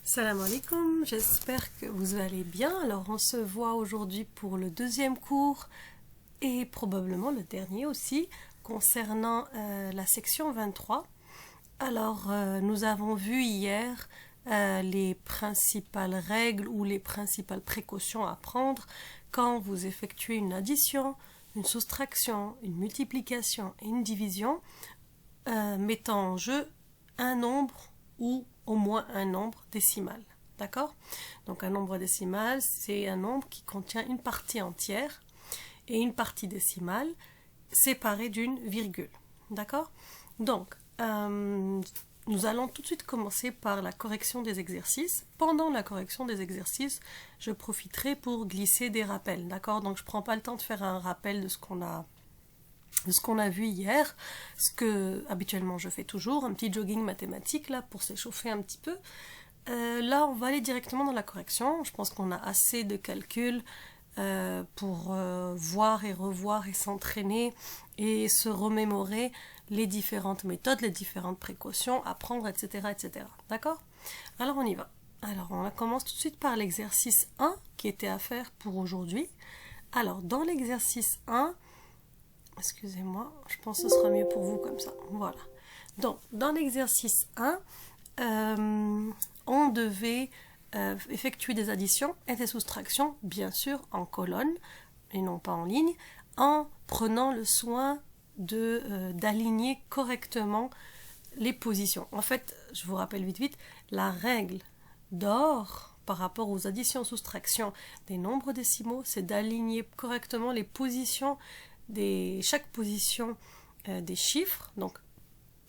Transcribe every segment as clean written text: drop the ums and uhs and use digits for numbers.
Salam alaikum, j'espère que vous allez bien. Alors on se voit aujourd'hui pour le deuxième cours et probablement le dernier aussi concernant la section 23. Alors nous avons vu hier les principales règles ou les principales précautions à prendre quand vous effectuez une addition, une soustraction, une multiplication et une division mettant en jeu un nombre ou au moins un nombre décimal. D'accord? Donc un nombre décimal, c'est un nombre qui contient une partie entière et une partie décimale séparée d'une virgule. D'accord? Donc, nous allons tout de suite commencer par la correction des exercices. Pendant la correction des exercices, je profiterai pour glisser des rappels. D'accord? Donc je ne prends pas le temps de faire un rappel de ce qu'on a vu hier, ce que habituellement je fais toujours, un petit jogging mathématique là pour s'échauffer un petit peu. Là on va aller directement dans la correction. Je pense qu'on a assez de calculs pour voir et revoir et s'entraîner et se remémorer les différentes méthodes, les différentes précautions à prendre, etc. etc. D'accord? Alors on y va. Alors on commence tout de suite par l'exercice 1 qui était à faire pour aujourd'hui. Alors dans l'exercice 1, excusez-moi, je pense que ce sera mieux pour vous comme ça. Voilà. Donc, dans l'exercice 1, on devait effectuer des additions et des soustractions, bien sûr, en colonne, et non pas en ligne, en prenant le soin d'aligner correctement les positions. En fait, je vous rappelle vite, la règle d'or par rapport aux additions-soustractions des nombres décimaux, c'est d'aligner correctement les positions chaque position des chiffres, donc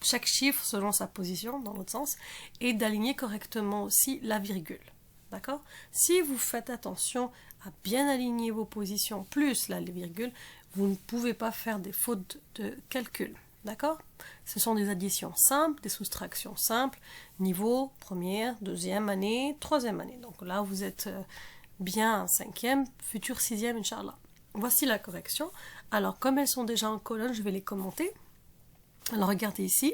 chaque chiffre selon sa position dans l'autre sens, et d'aligner correctement aussi la virgule. D'accord? Si vous faites attention à bien aligner vos positions plus la virgule, vous ne pouvez pas faire des fautes de calcul. D'accord? Ce sont des additions simples, des soustractions simples, niveau première, deuxième année, troisième année. Donc là, vous êtes bien cinquième, futur sixième, Inch'Allah. Voici la correction. Alors, comme elles sont déjà en colonne, je vais les commenter. Alors, regardez ici.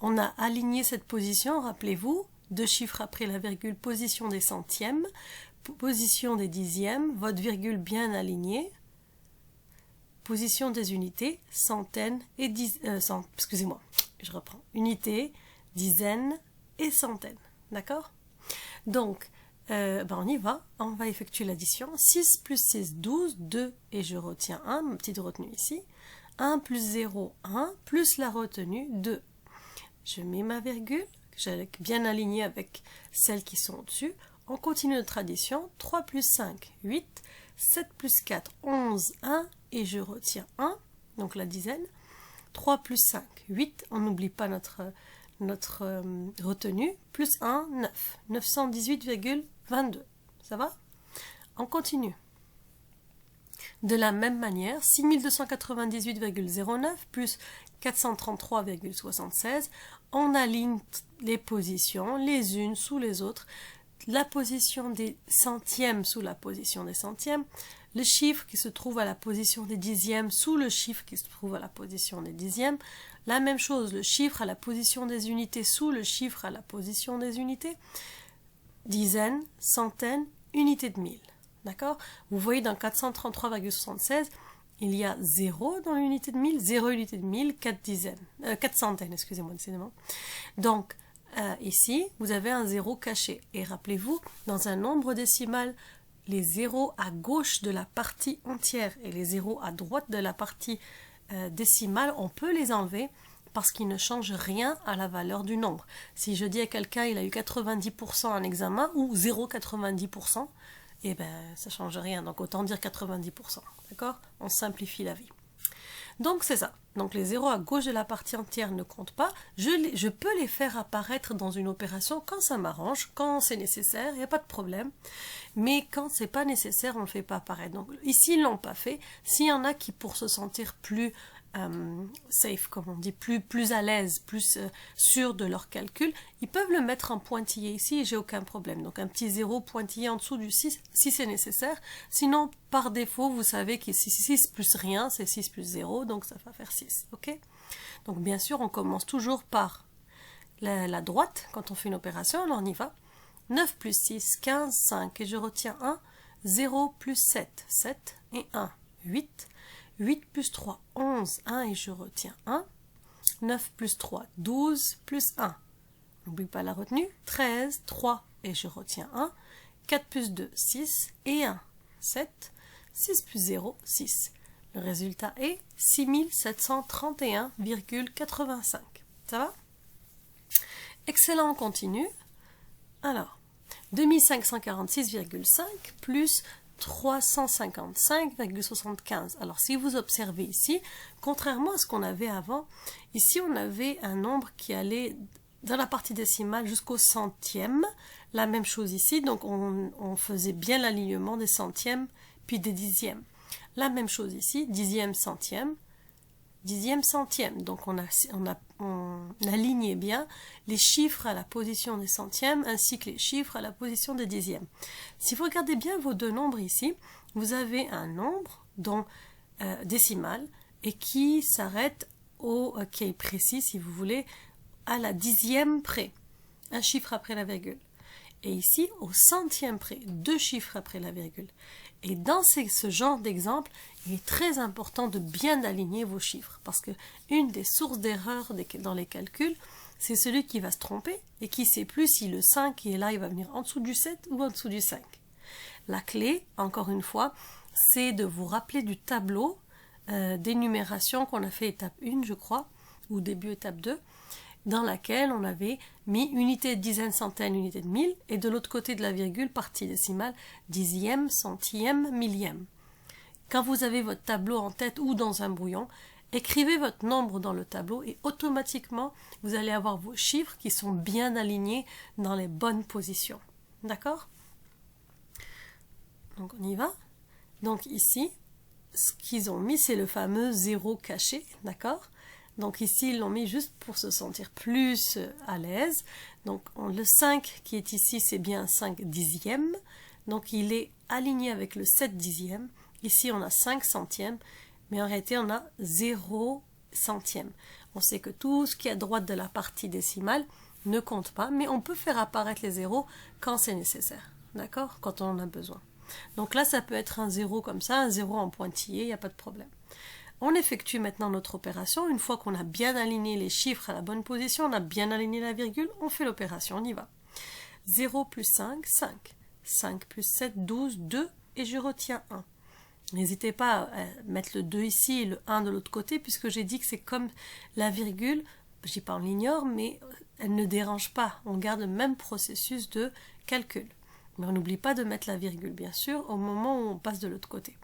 On a aligné cette position, rappelez-vous, deux chiffres après la virgule, position des centièmes, position des dixièmes, votre virgule bien alignée, position des unités, centaines et excusez-moi, je reprends. Unités, dizaines et centaines. D'accord? Donc, on y va, on va effectuer l'addition. 6 plus 6, 12, 2, et je retiens 1, ma petite retenue ici. 1 plus 0, 1, plus la retenue, 2. Je mets ma virgule, j'ai bien alignée avec celles qui sont au-dessus. On continue notre addition. 3 plus 5, 8, 7 plus 4, 11, 1, et je retiens 1, donc la dizaine. 3 plus 5, 8, on n'oublie pas notre retenue, plus 1, 9, 918,22. Ça va? On continue. De la même manière, 6298,09 plus 433,76, on aligne les positions les unes sous les autres, la position des centièmes sous la position des centièmes, le chiffre qui se trouve à la position des dixièmes sous le chiffre qui se trouve à la position des dixièmes, la même chose, le chiffre à la position des unités sous le chiffre à la position des unités, dizaines, centaines, unités de mille. D'accord? Vous voyez dans 433,76, il y a 0 dans l'unité de 1000, 0 unité de 1000, 4 centaines, excusez-moi, décidément. Donc, ici, vous avez un 0 caché. Et rappelez-vous, dans un nombre décimal, les zéros à gauche de la partie entière et les zéros à droite de la partie décimale, on peut les enlever parce qu'ils ne changent rien à la valeur du nombre. Si je dis à quelqu'un il a eu 90% en examen ou 0,90%, eh ben ça ne change rien, donc autant dire 90%. D'accord? On simplifie la vie. Donc c'est ça. Donc les zéros à gauche de la partie entière ne comptent pas. Je peux les faire apparaître dans une opération quand ça m'arrange, quand c'est nécessaire, il n'y a pas de problème. Mais quand c'est pas nécessaire, on ne le fait pas apparaître. Donc ici, ils ne l'ont pas fait. S'il y en a qui, pour se sentir plus safe, comme on dit, plus à l'aise, plus sûr de leur calcul, ils peuvent le mettre en pointillé ici et j'ai aucun problème. Donc un petit 0 pointillé en dessous du 6 si c'est nécessaire. Sinon, par défaut, vous savez que 6 plus rien, c'est 6 plus 0, donc ça va faire 6. Ok? Donc bien sûr, on commence toujours par la droite quand on fait une opération, alors on y va. 9 plus 6, 15, 5, et je retiens 1. 0 plus 7, 7 et 1, 8. 8 plus 3, 11, 1 et je retiens 1. 9 plus 3, 12 plus 1. N'oublie pas la retenue. 13, 3 et je retiens 1. 4 plus 2, 6 et 1, 7. 6 plus 0, 6. Le résultat est 6731,85. Ça va? Excellent, on continue. Alors, 2546,5 plus 355,75. Alors, si vous observez ici, contrairement à ce qu'on avait avant, ici on avait un nombre qui allait dans la partie décimale jusqu'au centième. La même chose ici, donc on faisait bien l'alignement des centièmes puis des dixièmes. La même chose ici, dixième, centième. Donc on alignait bien les chiffres à la position des centièmes ainsi que les chiffres à la position des dixièmes. Si vous regardez bien vos deux nombres ici, vous avez un nombre décimal et qui s'arrête qui est précis si vous voulez à la dixième près, un chiffre après la virgule. Et ici au centième près, deux chiffres après la virgule. Et dans ce genre d'exemple, il est très important de bien aligner vos chiffres parce que une des sources d'erreur dans les calculs, c'est celui qui va se tromper et qui ne sait plus si le 5 qui est là, il va venir en dessous du 7 ou en dessous du 5. La clé, encore une fois, c'est de vous rappeler du tableau d'énumération qu'on a fait étape 1, je crois, ou début étape 2, dans laquelle on avait mis unité de dizaine, centaine, unité de mille, et de l'autre côté de la virgule, partie décimale, dixième, centième, millième. Quand vous avez votre tableau en tête ou dans un brouillon, écrivez votre nombre dans le tableau et automatiquement, vous allez avoir vos chiffres qui sont bien alignés dans les bonnes positions. D'accord? Donc on y va. Donc ici, ce qu'ils ont mis, c'est le fameux zéro caché, d'accord? Donc ici, ils l'ont mis juste pour se sentir plus à l'aise. Donc le 5 qui est ici, c'est bien 5 dixièmes. Donc il est aligné avec le 7 dixièmes. Ici, on a 5 centièmes, mais en réalité, on a 0 centième. On sait que tout ce qui est à droite de la partie décimale ne compte pas, mais on peut faire apparaître les zéros quand c'est nécessaire, d'accord? Quand on en a besoin. Donc là, ça peut être un 0 comme ça, un 0 en pointillé, il n'y a pas de problème. On effectue maintenant notre opération. Une fois qu'on a bien aligné les chiffres à la bonne position, on a bien aligné la virgule, on fait l'opération, on y va. 0 plus 5, 5. 5 plus 7, 12, 2, et je retiens 1. N'hésitez pas à mettre le 2 ici et le 1 de l'autre côté, puisque j'ai dit que c'est comme la virgule, je dis pas on l'ignore, mais elle ne dérange pas. On garde le même processus de calcul. Mais on n'oublie pas de mettre la virgule, bien sûr, au moment où on passe de l'autre côté.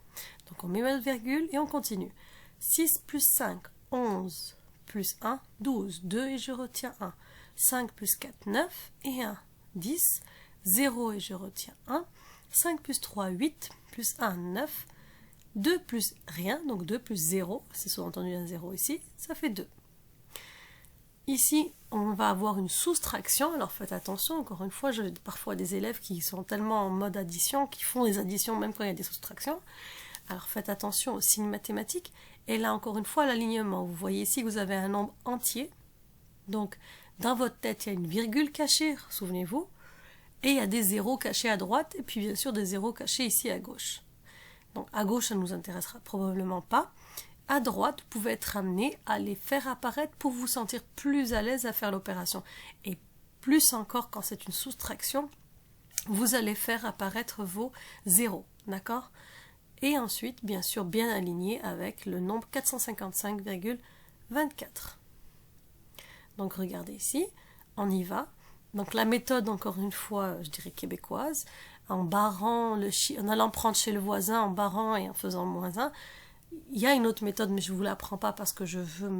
Donc on met la virgule et on continue. 6 plus 5, 11, plus 1, 12, 2 et je retiens 1. 5 plus 4, 9 et 1, 10, 0 et je retiens 1. 5 plus 3, 8, plus 1, 9. 2 plus rien, donc 2 plus 0, c'est sous-entendu un 0 ici, ça fait 2. Ici, on va avoir une soustraction, alors faites attention, encore une fois, j'ai parfois des élèves qui sont tellement en mode addition, qui font des additions même quand il y a des soustractions. Alors faites attention aux signes mathématiques, et là encore une fois l'alignement. Vous voyez ici que vous avez un nombre entier, donc dans votre tête il y a une virgule cachée, souvenez-vous, et il y a des zéros cachés à droite, et puis bien sûr des zéros cachés ici à gauche. Donc à gauche, ça ne nous intéressera probablement pas. À droite, vous pouvez être amené à les faire apparaître pour vous sentir plus à l'aise à faire l'opération. Et plus encore quand c'est une soustraction, vous allez faire apparaître vos zéros, d'accord? Et ensuite, bien sûr, bien aligné avec le nombre 455,24. Donc regardez ici, on y va. Donc la méthode, encore une fois, je dirais québécoise, en barrant en allant prendre chez le voisin, en barrant et en faisant moins 1. Il y a une autre méthode, mais je ne vous l'apprends pas parce que je veux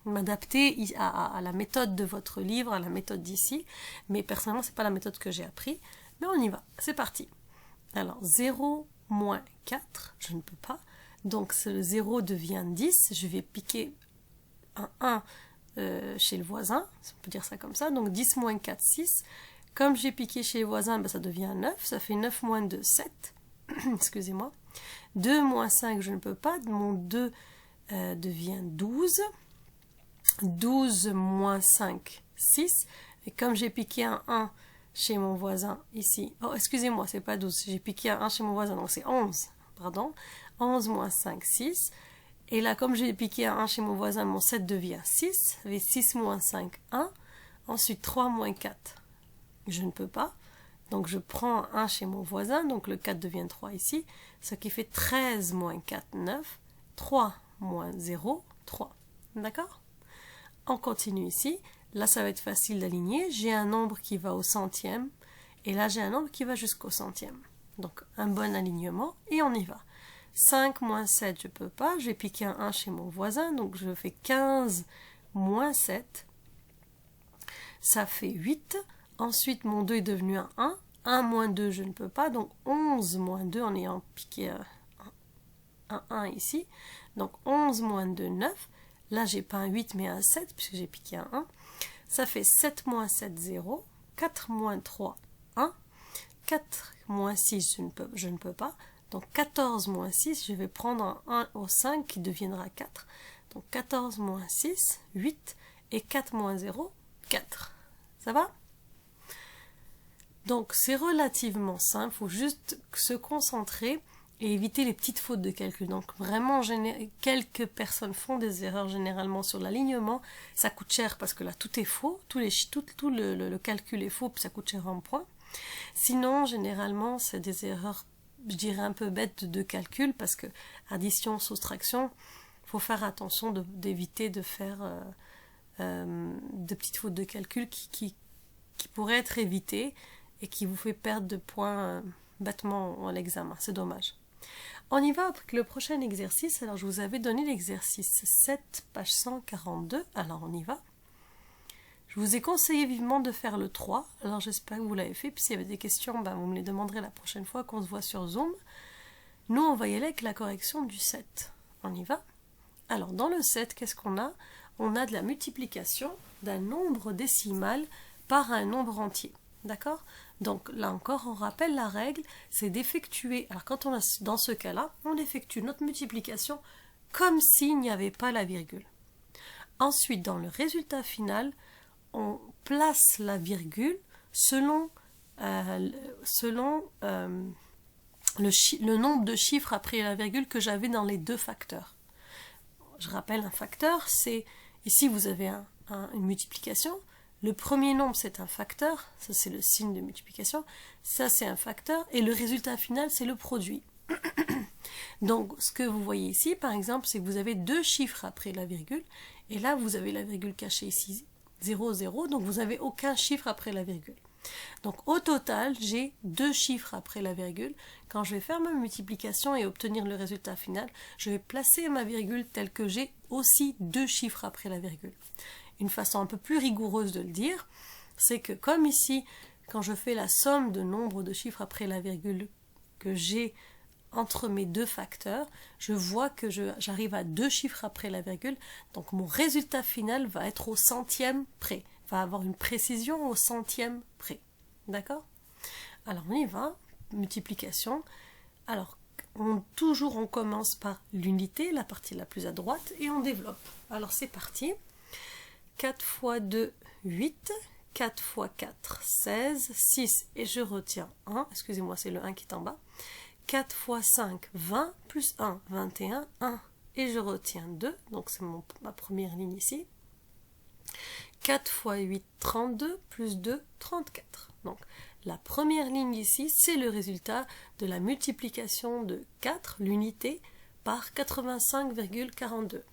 m'adapter à la méthode de votre livre, à la méthode d'ici. Mais personnellement, ce n'est pas la méthode que j'ai appris. Mais on y va, c'est parti. Alors, 0 moins 4, je ne peux pas. Donc, le 0 devient 10. Je vais piquer un 1 chez le voisin, on peut dire ça comme ça. Donc, 10 moins 4, 6. Comme j'ai piqué chez les voisins, ben ça devient 9. Ça fait 9 moins 2, 7. Excusez-moi. 2 moins 5, je ne peux pas. Mon 2 devient 12. 12 moins 5, 6. Et comme j'ai piqué un 1 chez mon voisin ici. Oh, excusez-moi, c'est pas 12. J'ai piqué un 1 chez mon voisin, donc c'est 11. Pardon. 11 moins 5, 6. Et là, comme j'ai piqué un 1 chez mon voisin, mon 7 devient 6. Avec 6 moins 5, 1. Ensuite, 3 moins 4. Je ne peux pas. Donc, je prends un 1 chez mon voisin. Donc, le 4 devient 3 ici. Ce qui fait 13 moins 4, 9. 3 moins 0, 3. D'accord? On continue ici. Là, ça va être facile d'aligner. J'ai un nombre qui va au centième. Et là, j'ai un nombre qui va jusqu'au centième. Donc, un bon alignement. Et on y va. 5 moins 7, je ne peux pas. Je vais piquer un 1 chez mon voisin. Donc, je fais 15 moins 7. Ça fait 8. Ensuite, mon 2 est devenu un 1. 1 moins 2, je ne peux pas. Donc, 11 moins 2 en ayant piqué un 1 ici. Donc, 11 moins 2, 9. Là, j'ai pas un 8, mais un 7, puisque j'ai piqué un 1. Ça fait 7 moins 7, 0. 4 moins 3, 1. 4 moins 6, je ne peux pas. Donc, 14 moins 6, je vais prendre un 1 au 5 qui deviendra 4. Donc, 14 moins 6, 8. Et 4 moins 0, 4. Ça va? Donc, c'est relativement simple. Il faut juste se concentrer et éviter les petites fautes de calcul. Donc vraiment, quelques personnes font des erreurs généralement sur l'alignement. Ça coûte cher parce que là, tout est faux. Tout le calcul est faux, puis ça coûte cher en points. Sinon, généralement, c'est des erreurs, je dirais, un peu bêtes de calcul parce que addition, soustraction, il faut faire attention d'éviter de faire de petites fautes de calcul qui pourraient être évitées et qui vous fait perdre de points bêtement à l'examen. C'est dommage. On y va avec le prochain exercice. Alors, je vous avais donné l'exercice 7, page 142. Alors, on y va. Je vous ai conseillé vivement de faire le 3. Alors, j'espère que vous l'avez fait. Puis, s'il y avait des questions, vous me les demanderez la prochaine fois qu'on se voit sur Zoom. Nous, on va y aller avec la correction du 7. On y va. Alors, dans le 7, qu'est-ce qu'on a? On a de la multiplication d'un nombre décimal par un nombre entier. D'accord? Donc là encore, on rappelle la règle, c'est d'effectuer, alors quand on a, dans ce cas-là, on effectue notre multiplication comme s'il n'y avait pas la virgule. Ensuite, dans le résultat final, on place la virgule selon le nombre de chiffres après la virgule que j'avais dans les deux facteurs. Je rappelle, un facteur, c'est, ici vous avez une multiplication. Le premier nombre, c'est un facteur, ça c'est le signe de multiplication, ça c'est un facteur, et le résultat final, c'est le produit. Donc, ce que vous voyez ici, par exemple, c'est que vous avez deux chiffres après la virgule, et là, vous avez la virgule cachée ici, 0, 0, donc vous n'avez aucun chiffre après la virgule. Donc, au total, j'ai deux chiffres après la virgule. Quand je vais faire ma multiplication et obtenir le résultat final, je vais placer ma virgule telle que j'ai aussi deux chiffres après la virgule. Une façon un peu plus rigoureuse de le dire, c'est que comme ici, quand je fais la somme de nombre de chiffres après la virgule que j'ai entre mes deux facteurs, je vois que j'arrive à deux chiffres après la virgule, donc mon résultat final va être au centième près, va avoir une précision au centième près. D'accord? Alors on y va, multiplication. Alors, toujours on commence par l'unité, la partie la plus à droite, et on développe. Alors c'est parti. 4 fois 2, 8. 4 fois 4, 16. 6, et je retiens 1. Excusez-moi, c'est le 1 qui est en bas. 4 fois 5, 20. Plus 1, 21. 1, et je retiens 2. Donc, c'est ma première ligne ici. 4 fois 8, 32. Plus 2, 34. Donc, la première ligne ici, c'est le résultat de la multiplication de 4, l'unité, par 85,42.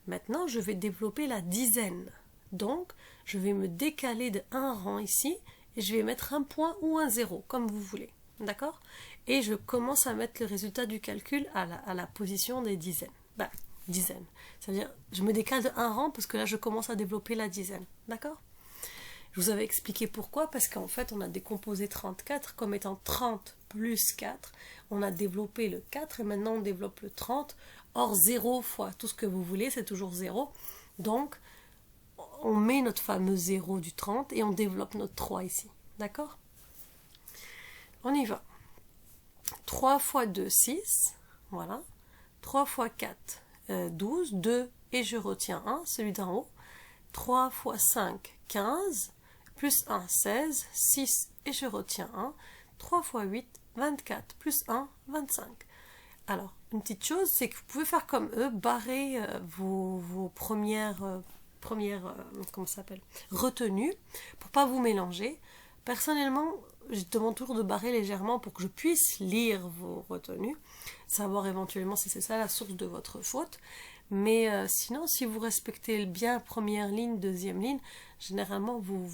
Maintenant, je vais développer la dizaine. Donc, je vais me décaler de 1 rang ici et je vais mettre un point ou un 0, comme vous voulez. D'accord? Et je commence à mettre le résultat du calcul à la position des dizaines. Dizaines. C'est-à-dire, je me décale de 1 rang parce que là, je commence à développer la dizaine. D'accord? Je vous avais expliqué pourquoi, parce qu'en fait, on a décomposé 34 comme étant 30 plus 4. On a développé le 4 et maintenant, on développe le 30. Or, 0 fois tout ce que vous voulez, c'est toujours 0. Donc, on met notre fameux 0 du 30 et on développe notre 3 ici. D'accord? On y va. 3 fois 2, 6. Voilà. 3 fois 4, 12. 2, et je retiens 1, celui d'en haut. 3 fois 5, 15. Plus 1, 16. 6, et je retiens 1. 3 fois 8, 24, plus 1, 25. Alors, une petite chose, c'est que vous pouvez faire comme eux, barrer vos premières comment ça s'appelle, retenues, pour pas vous mélanger. Personnellement, je demande toujours de barrer légèrement pour que je puisse lire vos retenues, savoir éventuellement si c'est ça la source de votre faute. Mais sinon, si vous respectez bien première ligne, deuxième ligne, généralement, vous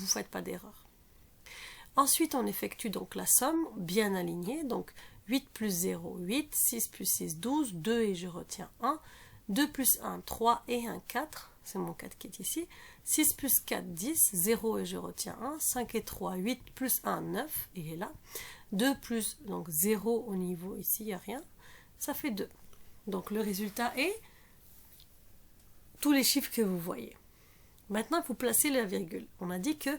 faites pas d'erreur. Ensuite, on effectue donc la somme bien alignée. Donc, 8 plus 0, 8. 6 plus 6, 12. 2 et je retiens 1. 2 plus 1, 3 et 1, 4. C'est mon 4 qui est ici. 6 plus 4, 10. 0 et je retiens 1. 5 et 3, 8. Plus 1, 9. Il est là. 2 plus, donc 0 au niveau ici, il n'y a rien. Ça fait 2. Donc, le résultat est tous les chiffres que vous voyez. Maintenant, il faut placer la virgule. On a dit que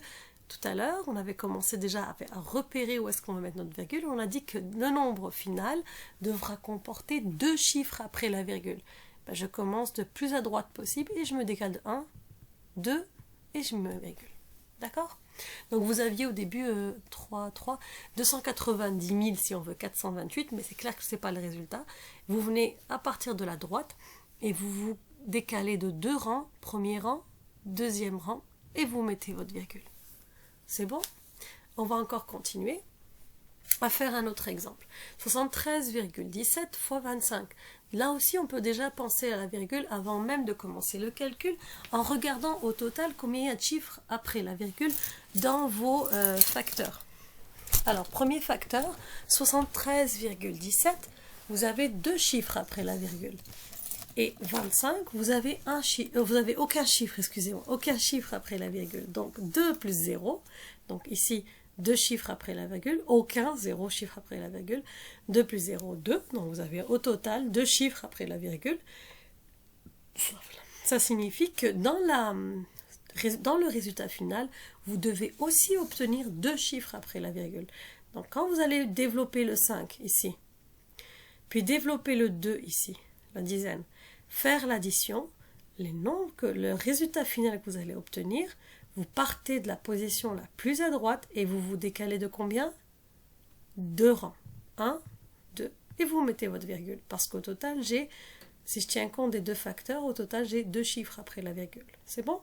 tout à l'heure, on avait commencé déjà à repérer où est-ce qu'on va mettre notre virgule. On a dit que le nombre final devra comporter 2 chiffres après la virgule. Ben, je commence de plus à droite possible et je me décale de 1, 2 et je me virgule. D'accord? Donc vous aviez au début 290 000 si on veut 428, mais c'est clair que ce n'est pas le résultat. Vous venez à partir de la droite et vous vous décalez de 2 rangs, premier rang, deuxième rang, et vous mettez votre virgule. C'est bon? On va encore continuer à faire un autre exemple. 73,17 fois 25. Là aussi, on peut déjà penser à la virgule avant même de commencer le calcul en regardant au total combien il y a de chiffres après la virgule dans vos facteurs. Alors, premier facteur, 73,17, vous avez 2 chiffres après la virgule. Et 25, vous avez aucun chiffre, excusez-moi, aucun chiffre après la virgule. Donc 2 plus 0, donc ici 2 chiffres après la virgule, aucun 0 chiffre après la virgule. 2 plus 0, 2, donc vous avez au total 2 chiffres après la virgule. Ça signifie que dans le résultat final, vous devez aussi obtenir 2 chiffres après la virgule. Donc quand vous allez développer le 5 ici, puis développer le 2 ici, la dizaine, faire l'addition, le résultat final que vous allez obtenir, vous partez de la position la plus à droite et vous vous décalez de combien? 2 rangs. 1, 2. Et vous mettez votre virgule. Parce qu'au total, si je tiens compte des 2 facteurs, au total, j'ai 2 chiffres après la virgule. C'est bon?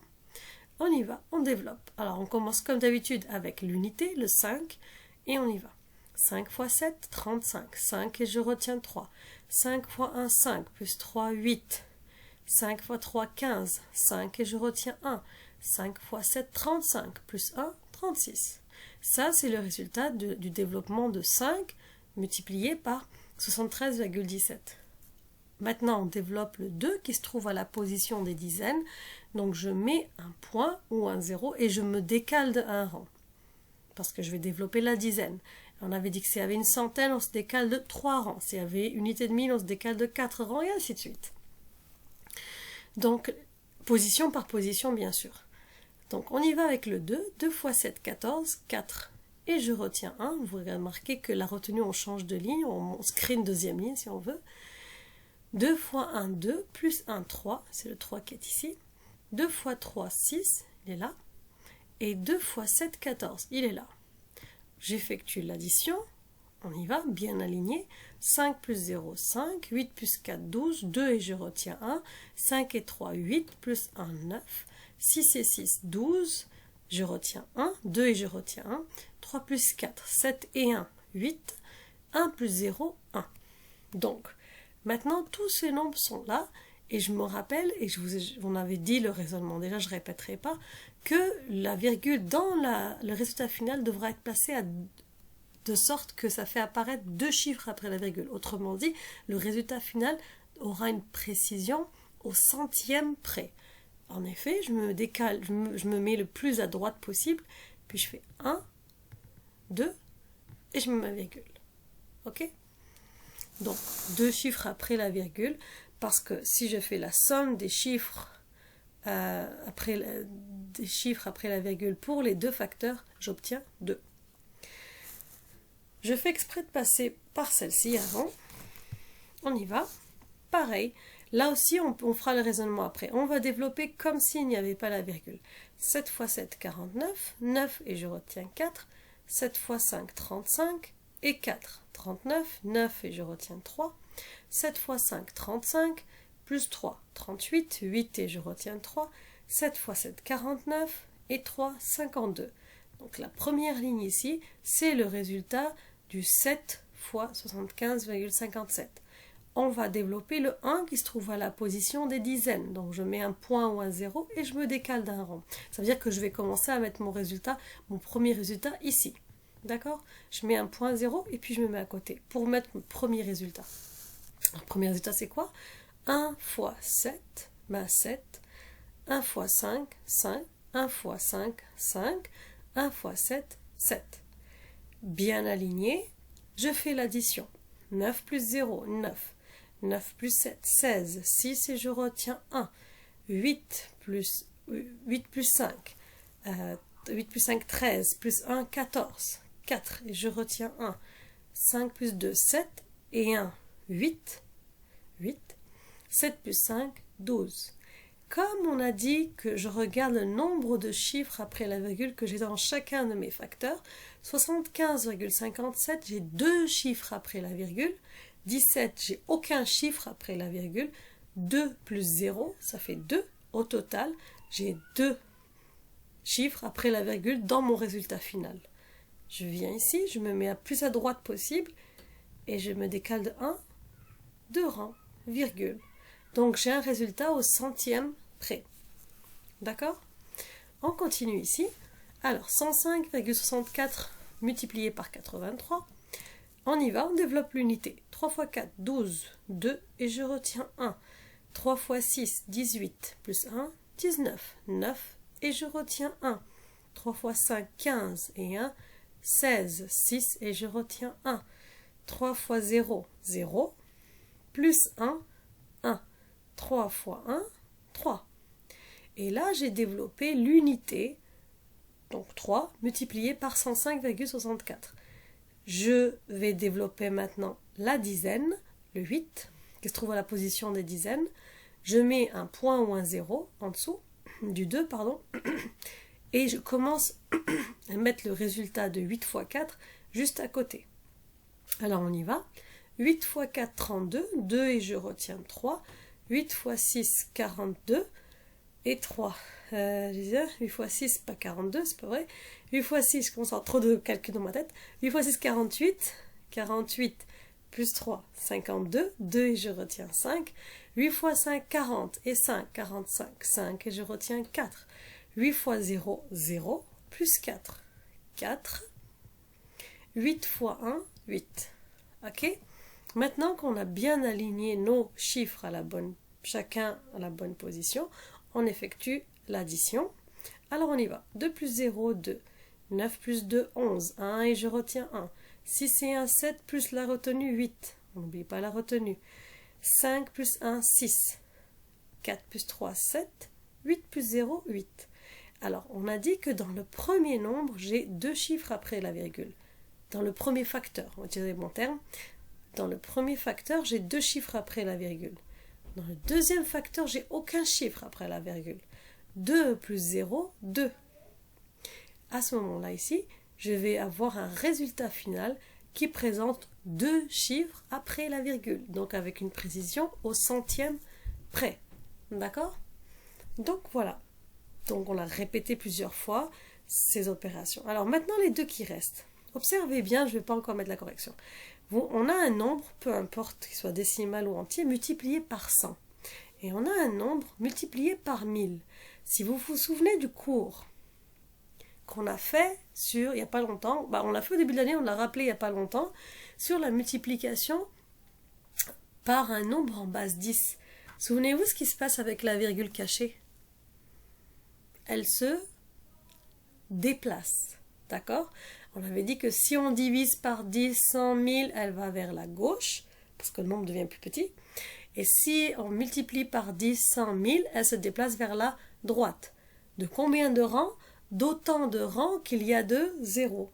On y va, on développe. Alors, on commence comme d'habitude avec l'unité, le 5, et on y va. 5 fois 7, 35. 5 et je retiens 3. 5 fois 1, 5, plus 3, 8. 5 fois 3, 15. 5 et je retiens 1. 5 fois 7, 35, plus 1, 36. Ça, c'est le résultat du développement de 5 multiplié par 73,17. Maintenant, on développe le 2 qui se trouve à la position des dizaines. Donc, je mets un point ou un 0 et je me décale de 1 rang. Parce que je vais développer la dizaine. On avait dit que s'il y avait une centaine, on se décale de 3 rangs. S'il y avait une unité de 1000, on se décale de 4 rangs et ainsi de suite. Donc, position par position, bien sûr. Donc, on y va avec le 2. 2 fois 7, 14, 4. Et je retiens 1. Vous remarquez que la retenue, on change de ligne. On se crée une deuxième ligne, si on veut. 2 fois 1, 2, plus 1, 3. C'est le 3 qui est ici. 2 fois 3, 6. Il est là. Et 2 fois 7, 14. Il est là. J'effectue l'addition. On y va, bien aligné. 5 plus 0, 5. 8 plus 4, 12. 2 et je retiens 1. 5 et 3, 8. Plus 1, 9. 6 et 6, 12. Je retiens 1. 2 et je retiens 1. 3 plus 4, 7 et 1, 8. 1 plus 0, 1. Donc, maintenant, tous ces nombres sont là. Et je me rappelle, et on avait dit le raisonnement, déjà je ne répéterai pas, que la virgule dans le résultat final devra être placée de sorte que ça fait apparaître 2 chiffres après la virgule. Autrement dit, le résultat final aura une précision au centième près. En effet, je me décale, je me mets le plus à droite possible, puis je fais 1, 2, et je mets ma virgule. Ok? Donc, 2 chiffres après la virgule, parce que si je fais la somme des chiffres après la virgule pour les 2 facteurs, j'obtiens 2. Je fais exprès de passer par celle-ci avant. On y va. Pareil. Là aussi, on fera le raisonnement après. On va développer comme s'il n'y avait pas la virgule. 7 fois 7, 49. 9 et je retiens 4. 7 fois 5, 35, et 4, 39, 9 et je retiens 3. 7 fois 5, 35, plus 3, 38, 8 et je retiens 3. 7 fois 7, 49 et 3, 52. Donc la première ligne ici, c'est le résultat du 7 fois 75,57. On va développer le 1 qui se trouve à la position des dizaines. Donc je mets un point ou un 0 et je me décale d'un rang. Ça veut dire que je vais commencer à mettre mon résultat, mon premier résultat ici. D'accord? Je mets un point 0 et puis je me mets à côté pour mettre mon premier résultat. Le premier résultat c'est quoi? 1 fois 7, 7. 1 fois 5, 5. 1 fois 5, 5. 1 fois 7, 7. Bien aligné, je fais l'addition. 9 plus 0, 9. 9 plus 7, 16. 6 et je retiens 1. 8 plus 5. 8 plus 5, 13. Plus 1, 14. 4 et je retiens 1. 5 plus 2, 7. Et 1, 8. 8. 7 plus 5, 12. Comme on a dit que je regarde le nombre de chiffres après la virgule que j'ai dans chacun de mes facteurs, 75,57, j'ai 2 chiffres après la virgule. 17, j'ai aucun chiffre après la virgule. 2 plus 0, ça fait 2. Au total, j'ai 2 chiffres après la virgule dans mon résultat final. Je viens ici, je me mets à plus à droite possible et je me décale de 1, 2 rangs, virgule. Donc j'ai un résultat au centième près. D'accord? On continue ici. Alors 105,64 multiplié par 83. On y va, on développe l'unité. 3 fois 4, 12, 2 et je retiens 1. 3 fois 6, 18, plus 1, 19, 9 et je retiens 1. 3 fois 5, 15 et 1, 16, 6 et je retiens 1. 3 fois 0, 0, plus 1, 1. 3 fois 1, 3. Et là, j'ai développé l'unité, donc 3, multiplié par 105,64. Je vais développer maintenant la dizaine, le 8, qui se trouve à la position des dizaines. Je mets un point ou un 0 en dessous, du 2, pardon, et je commence à mettre le résultat de 8 fois 4 juste à côté. Alors on y va. 8 fois 4, 32, 2 et je retiens 3. 8 fois 6, 42 et 3. Je disais 8 fois 6, pas 42, c'est pas vrai. 8 fois 6, je commence à avoir trop de calculs dans ma tête. 8 fois 6, 48. 48 plus 3, 52. 2 et je retiens 5. 8 fois 5, 40 et 5, 45. 5 et je retiens 4. 8 fois 0, 0. Plus 4, 4. 8 fois 1, 8. Ok? Maintenant qu'on a bien aligné nos chiffres chacun à la bonne position, on effectue l'addition. Alors on y va. 2 plus 0, 2. 9 plus 2, 11. 1 et je retiens 1. 6 et 1, 7 plus la retenue, 8. On n'oublie pas la retenue. 5 plus 1, 6. 4 plus 3, 7. 8 plus 0, 8. Alors on a dit que dans le premier nombre, j'ai 2 chiffres après la virgule. Dans le premier facteur, on va utiliser mon terme. Dans le premier facteur, j'ai 2 chiffres après la virgule. Dans le deuxième facteur, j'ai aucun chiffre après la virgule. 2 plus 0, 2. À ce moment-là ici, je vais avoir un résultat final qui présente 2 chiffres après la virgule. Donc avec une précision au centième près. D'accord? Donc voilà. Donc on a répété plusieurs fois ces opérations. Alors maintenant les deux qui restent. Observez bien, je ne vais pas encore mettre la correction. On a un nombre, peu importe qu'il soit décimal ou entier, multiplié par 100. Et on a un nombre multiplié par 1000. Si vous vous souvenez du cours qu'on a fait il n'y a pas longtemps, on l'a fait au début de l'année, on l'a rappelé il n'y a pas longtemps, sur la multiplication par un nombre en base 10. Souvenez-vous ce qui se passe avec la virgule cachée? Elle se déplace. D'accord? On avait dit que si on divise par 10, 100, 1000, elle va vers la gauche, parce que le nombre devient plus petit. Et si on multiplie par 10, 100, 1000, elle se déplace vers la droite. De combien de rangs? D'autant de rangs qu'il y a de 0.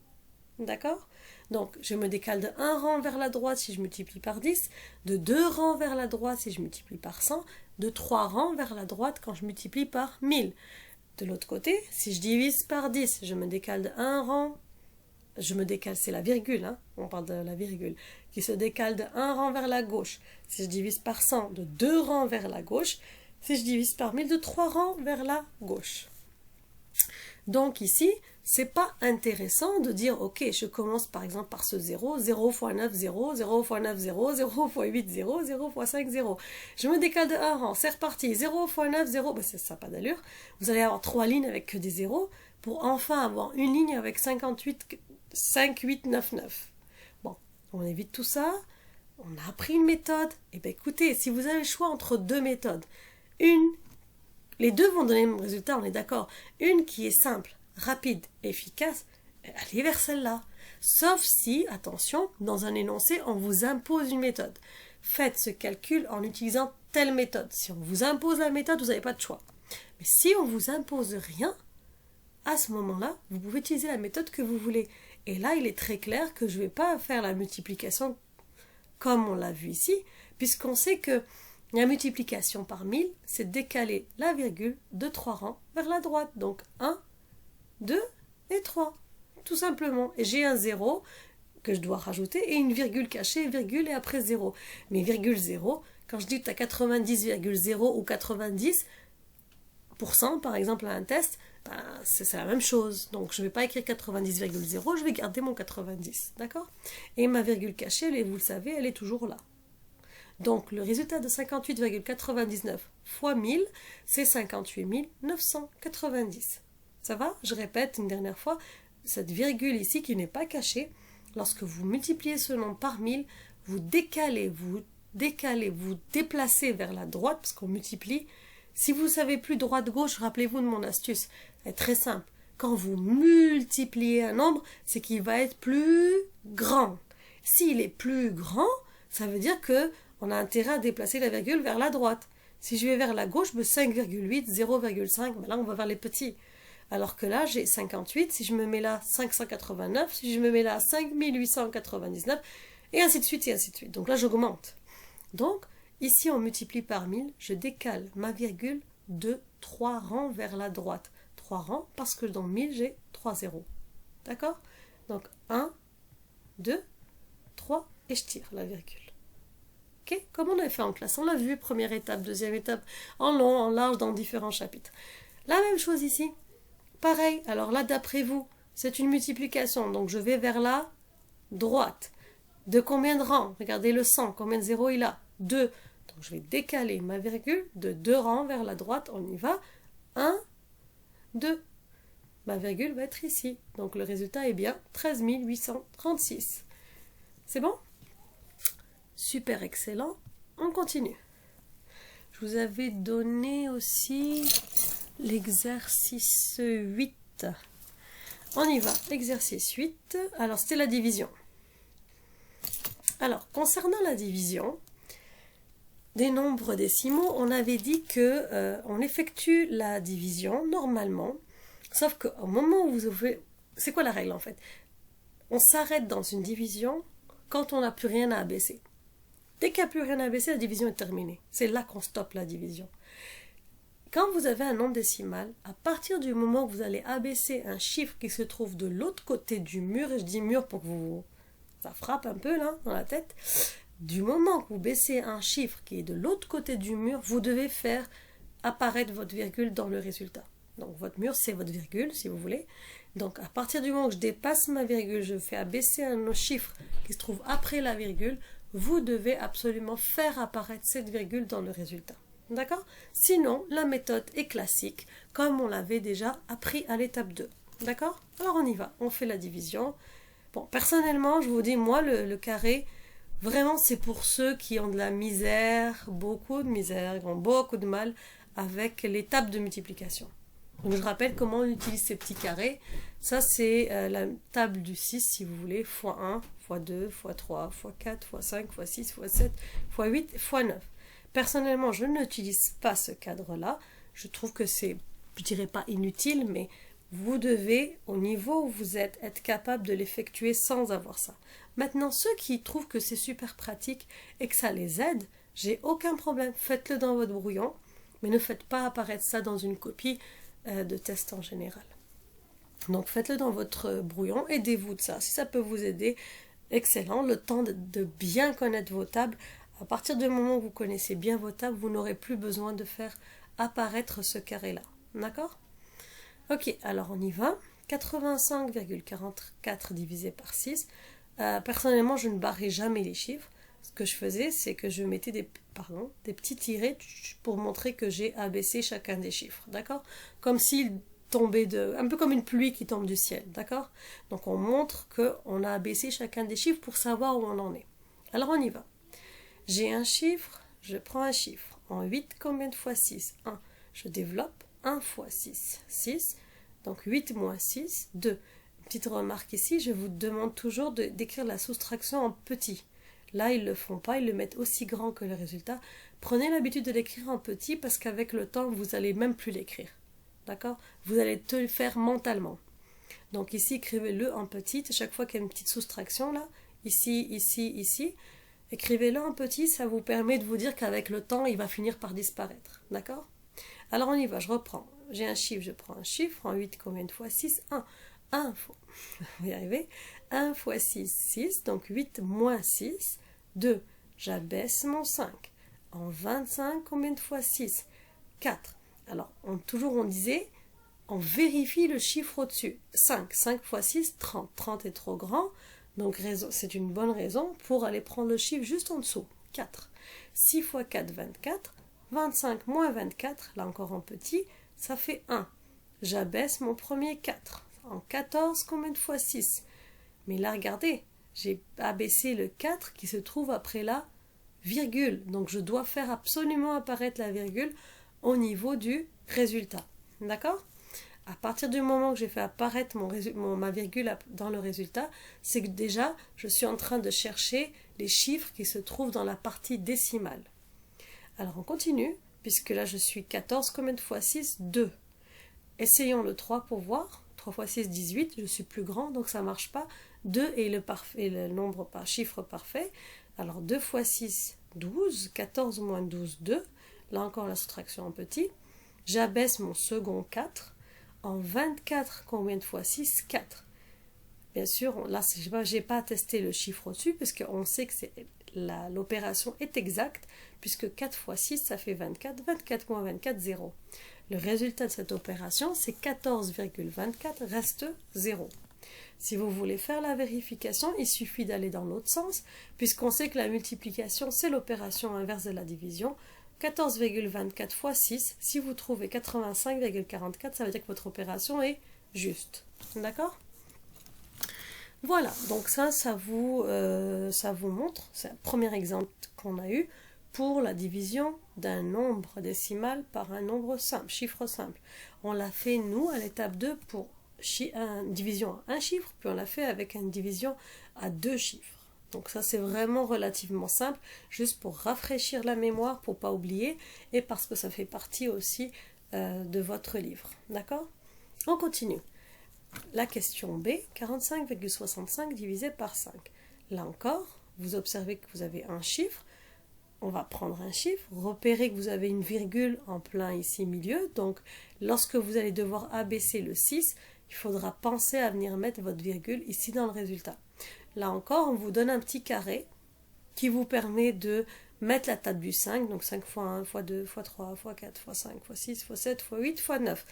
D'accord? Donc, je me décale de 1 rang vers la droite si je multiplie par 10, de 2 rangs vers la droite si je multiplie par 100, de 3 rangs vers la droite quand je multiplie par 1000. De l'autre côté, si je divise par 10, je me décale de 1 rang je me décale, c'est la virgule, hein, on parle de la virgule, qui se décale de 1 rang vers la gauche. Si je divise par 100, de 2 rangs vers la gauche. Si je divise par 1000, de 3 rangs vers la gauche. Donc ici, c'est pas intéressant de dire, ok, je commence par exemple par ce 0, 0 fois 9, 0, 0 fois 9, 0, 0 fois 8, 0, 0 fois 5, 0. Je me décale de 1 rang, c'est reparti, 0 fois 9, 0, ben ça n'a pas d'allure. Vous allez avoir 3 lignes avec que des 0, pour enfin avoir une ligne avec 58, 5, 8, 9, 9. Bon, on évite tout ça, on a appris une méthode, et bien écoutez, si vous avez le choix entre deux méthodes, les deux vont donner le même résultat, on est d'accord. Une qui est simple, rapide, efficace, allez vers celle-là. Sauf si, attention, dans un énoncé, on vous impose une méthode. Faites ce calcul en utilisant telle méthode. Si on vous impose la méthode, vous n'avez pas de choix. Mais si on ne vous impose rien, à ce moment-là, vous pouvez utiliser la méthode que vous voulez. Et là, il est très clair que je ne vais pas faire la multiplication comme on l'a vu ici, puisqu'on sait que la multiplication par 1000, c'est décaler la virgule de 3 rangs vers la droite. Donc 1, 2 et 3. Tout simplement. Et j'ai un 0 que je dois rajouter et une virgule cachée, virgule et après 0. Mais virgule 0, quand je dis que tu as 90,0 ou 90%, par exemple à un test, ben, c'est la même chose. Donc je ne vais pas écrire 90,0, je vais garder mon 90. D'accord? Et ma virgule cachée, vous le savez, elle est toujours là. Donc, le résultat de 58,99 fois 1000, c'est 58 990. Ça va? Je répète une dernière fois, cette virgule ici qui n'est pas cachée, lorsque vous multipliez ce nombre par 1000, vous décalez, vous déplacez vers la droite, parce qu'on multiplie. Si vous ne savez plus droite-gauche, rappelez-vous de mon astuce. Elle est très simple. Quand vous multipliez un nombre, c'est qu'il va être plus grand. S'il est plus grand, ça veut dire que on a intérêt à déplacer la virgule vers la droite. Si je vais vers la gauche, 5,8, 0,5, ben là on va vers les petits. Alors que là, j'ai 58, si je me mets là 589, si je me mets là 5899, et ainsi de suite, et ainsi de suite. Donc là, j'augmente. Donc, ici, on multiplie par 1000, je décale ma virgule de 3 rangs vers la droite. 3 rangs, parce que dans 1000, j'ai 3 zéros. D'accord? Donc, 1, 2, 3, et je tire la virgule. Okay, comme on avait fait en classe, on l'a vu, première étape, deuxième étape, en long, en large, dans différents chapitres. La même chose ici, pareil, alors là d'après vous, c'est une multiplication, donc je vais vers la droite. De combien de rangs? Regardez le 100, combien de zéros il a? 2. Donc je vais décaler ma virgule de 2 rangs vers la droite, on y va, 1, 2. Ma virgule va être ici, donc le résultat est bien 13 836. C'est bon? Super excellent, on continue. Je vous avais donné aussi l'exercice 8. On y va, exercice 8. Alors, c'était la division. Alors, concernant la division des nombres décimaux, on avait dit que on effectue la division normalement, sauf qu'au moment où vous ouvrez... C'est quoi la règle en fait? On s'arrête dans une division quand on n'a plus rien à abaisser. Dès qu'il n'y a plus rien à abaisser, la division est terminée. C'est là qu'on stoppe la division. Quand vous avez un nombre décimal, à partir du moment où vous allez abaisser un chiffre qui se trouve de l'autre côté du mur, et je dis mur pour que ça frappe un peu là, dans la tête, du moment que vous baissez un chiffre qui est de l'autre côté du mur, vous devez faire apparaître votre virgule dans le résultat. Donc votre mur, c'est votre virgule, si vous voulez. Donc à partir du moment où je dépasse ma virgule, je fais abaisser un chiffre qui se trouve après la virgule, vous devez absolument faire apparaître cette virgule dans le résultat. D'accord? Sinon, la méthode est classique, comme on l'avait déjà appris à l'étape 2. D'accord? Alors on y va, on fait la division. Bon, personnellement, je vous dis, moi, le carré, vraiment, c'est pour ceux qui ont de la misère, beaucoup de misère, qui ont beaucoup de mal avec l'étape de multiplication. Donc je rappelle comment on utilise ces petits carrés. Ça, c'est la table du 6, si vous voulez, x1, x2, x3, x4, x5, x6, x7, x8, x9. Personnellement, je n'utilise pas ce cadre-là. Je trouve que c'est, je dirais pas inutile, mais vous devez, au niveau où vous êtes, être capable de l'effectuer sans avoir ça. Maintenant, ceux qui trouvent que c'est super pratique et que ça les aide, j'ai aucun problème. Faites-le dans votre brouillon, mais ne faites pas apparaître ça dans une copie de test en général. Donc faites-le dans votre brouillon, aidez-vous de ça. Si ça peut vous aider, excellent. Le temps de bien connaître vos tables. À partir du moment où vous connaissez bien vos tables, vous n'aurez plus besoin de faire apparaître ce carré-là. D'accord? Ok, alors on y va. 85,44 divisé par 6. Personnellement, je ne barrais jamais les chiffres. Ce que je faisais, c'est que je mettais des petits tirets pour montrer que j'ai abaissé chacun des chiffres. D'accord? Comme s'il tombait un peu comme une pluie qui tombe du ciel. D'accord? Donc on montre qu'on a abaissé chacun des chiffres pour savoir où on en est. Alors on y va. J'ai un chiffre, je prends un chiffre. En 8, combien de fois 6? 1. Je développe 1 fois 6. 6. Donc 8 moins 6, 2. Petite remarque ici, je vous demande toujours d'écrire la soustraction en petit. Là, ils ne le font pas, ils le mettent aussi grand que le résultat. Prenez l'habitude de l'écrire en petit parce qu'avec le temps, vous n'allez même plus l'écrire. D'accord? Vous allez te le faire mentalement. Donc ici, écrivez-le en petit. Chaque fois qu'il y a une petite soustraction, là, ici, ici, ici, écrivez-le en petit. Ça vous permet de vous dire qu'avec le temps, il va finir par disparaître. D'accord? Alors on y va, je reprends. J'ai un chiffre, je prends un chiffre. En 8, combien de fois 6? 1. 1 fois. Vous y arrivez? 1 fois 6, 6. Donc 8 moins 6, 2. J'abaisse mon 5. En 25, combien de fois 6? 4. Alors, toujours on disait, on vérifie le chiffre au-dessus. 5. 5 fois 6, 30. 30 est trop grand. Donc c'est une bonne raison pour aller prendre le chiffre juste en dessous. 4. 6 fois 4, 24. 25 moins 24, là encore en petit, ça fait 1. J'abaisse mon premier 4. En 14, combien de fois 6? Mais là, regardez, j'ai abaissé le 4 qui se trouve après la virgule. Donc, je dois faire absolument apparaître la virgule au niveau du résultat. D'accord? À partir du moment que j'ai fait apparaître ma virgule dans le résultat, c'est que déjà, je suis en train de chercher les chiffres qui se trouvent dans la partie décimale. Alors on continue, puisque là je suis 14, combien de fois 6? 2. Essayons le 3 pour voir. 3 fois 6, 18, je suis plus grand, donc ça ne marche pas. 2 est le nombre par chiffre parfait. Alors 2 fois 6, 12. 14 moins 12, 2. Là encore la soustraction en petit. J'abaisse mon second 4. En 24, combien de fois 6? 4. Bien sûr, là je n'ai pas testé le chiffre au-dessus, puisqu'on sait que l'opération est exacte, puisque 4 fois 6, ça fait 24. 24 moins 24, 0. Le résultat de cette opération, c'est 14,24 reste 0. Si vous voulez faire la vérification, il suffit d'aller dans l'autre sens, puisqu'on sait que la multiplication, c'est l'opération inverse de la division. 14,24 fois 6, si vous trouvez 85,44, ça veut dire que votre opération est juste. D'accord ? Voilà, donc ça vous montre, c'est un premier exemple qu'on a eu pour la division d'un nombre décimal par un nombre simple, chiffre simple. On l'a fait, nous, à l'étape 2 pour une division à un chiffre, puis on l'a fait avec une division à 2 chiffres. Donc ça, c'est vraiment relativement simple, juste pour rafraîchir la mémoire, pour ne pas oublier, et parce que ça fait partie aussi de votre livre. D'accord ? On continue. La question B, 45,65 divisé par 5. Là encore, vous observez que vous avez un chiffre. On va prendre un chiffre, repérer que vous avez une virgule en plein ici milieu. Donc, lorsque vous allez devoir abaisser le 6, il faudra penser à venir mettre votre virgule ici dans le résultat. Là encore, on vous donne un petit carré qui vous permet de mettre la table du 5. Donc, 5 fois 1, fois 2, fois 3, fois 4, fois 5, fois 6, fois 7, fois 8, fois 9.